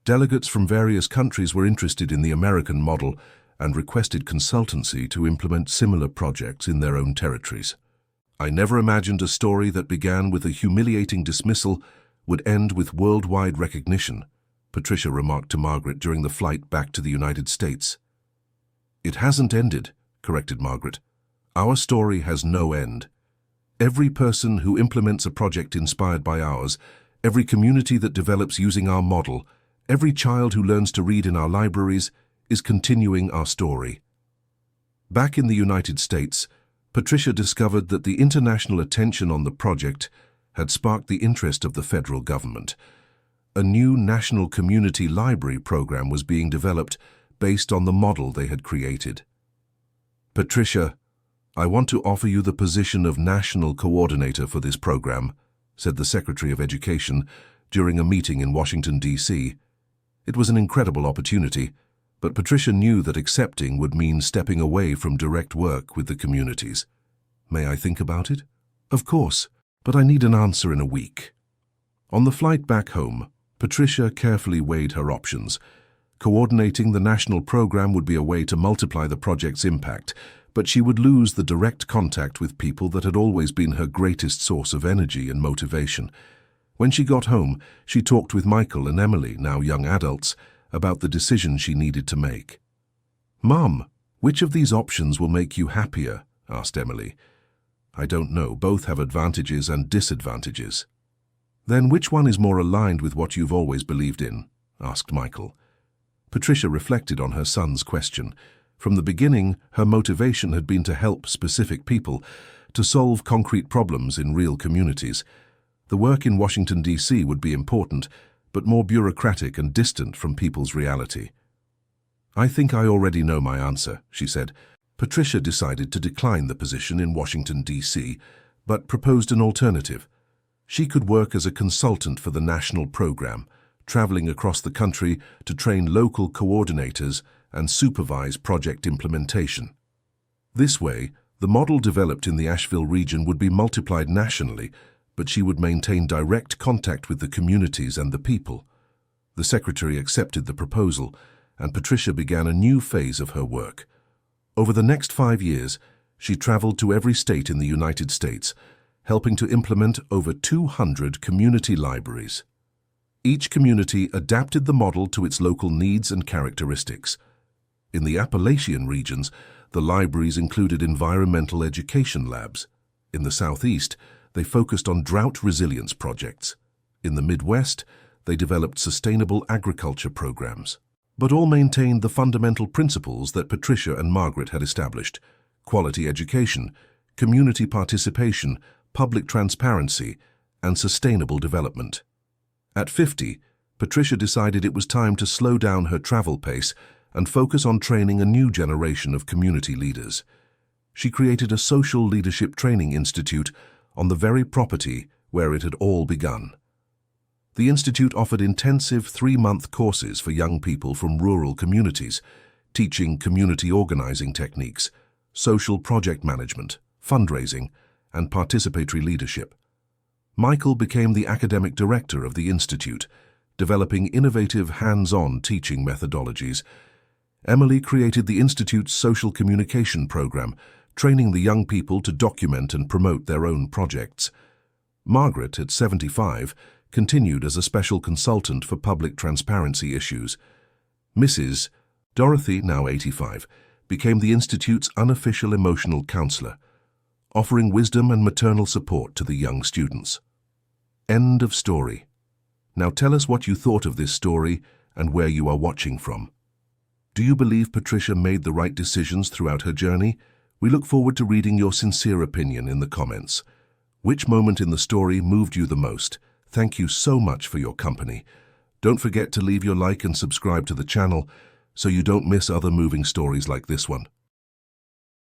Delegates from various countries were interested in the American model and requested consultancy to implement similar projects in their own territories. "I never imagined a story that began with a humiliating dismissal would end with worldwide recognition, Patricia remarked to Margaret during the flight back to the United States. "It hasn't ended," corrected Margaret. "Our story has no end. Every person who implements a project inspired by ours, every community that develops using our model, every child who learns to read in our libraries is continuing our story." Back in the United States, Patricia discovered that the international attention on the project had sparked the interest of the federal government. A new National Community Library program was being developed based on the model they had created. "Patricia, I want to offer you the position of National Coordinator for this program," said the Secretary of Education during a meeting in Washington, D.C. It was an incredible opportunity, but Patricia knew that accepting would mean stepping away from direct work with the communities. "May I think about it?" "Of course, but I need an answer in a week." On the flight back home, Patricia carefully weighed her options. Coordinating the national program would be a way to multiply the project's impact, but she would lose the direct contact with people that had always been her greatest source of energy and motivation. When she got home, she talked with Michael and Emily, now young adults, about the decision she needed to make. "Mom, which of these options will make you happier?" asked Emily. "I don't know. Both have advantages and disadvantages." "Then which one is more aligned with what you've always believed in?" asked Michael. Patricia reflected on her son's question. From the beginning, her motivation had been to help specific people, to solve concrete problems in real communities. The work in Washington, D.C. would be important, but more bureaucratic and distant from people's reality. "I think I already know my answer," she said. Patricia decided to decline the position in Washington, D.C., but proposed an alternative. She could work as a consultant for the national program, traveling across the country to train local coordinators and supervise project implementation. This way, the model developed in the Asheville region would be multiplied nationally, but she would maintain direct contact with the communities and the people. The secretary accepted the proposal, and Patricia began a new phase of her work. Over the next 5 years, she traveled to every state in the United States, helping to implement over 200 community libraries. Each community adapted the model to its local needs and characteristics. In the Appalachian regions, the libraries included environmental education labs. In the Southeast, they focused on drought resilience projects. In the Midwest, they developed sustainable agriculture programs. But all maintained the fundamental principles that Patricia and Margaret had established: quality education, community participation, public transparency, and sustainable development. At 50, Patricia decided it was time to slow down her travel pace and focus on training a new generation of community leaders. She created a social leadership training institute on the very property where it had all begun. The institute offered intensive 3-month courses for young people from rural communities, teaching community organizing techniques, social project management, fundraising, and participatory leadership. Michael became the academic director of the institute, developing innovative hands-on teaching methodologies. Emily created the institute's social communication program, training the young people to document and promote their own projects. Margaret, at 75, continued as a special consultant for public transparency issues. Mrs. Dorothy, now 85, became the institute's unofficial emotional counselor, offering wisdom and maternal support to the young students. End of story. Now tell us what you thought of this story and where you are watching from. Do you believe Patricia made the right decisions throughout her journey? We look forward to reading your sincere opinion in the comments. Which moment in the story moved you the most? Thank you so much for your company. Don't forget to leave your like and subscribe to the channel so you don't miss other moving stories like this one.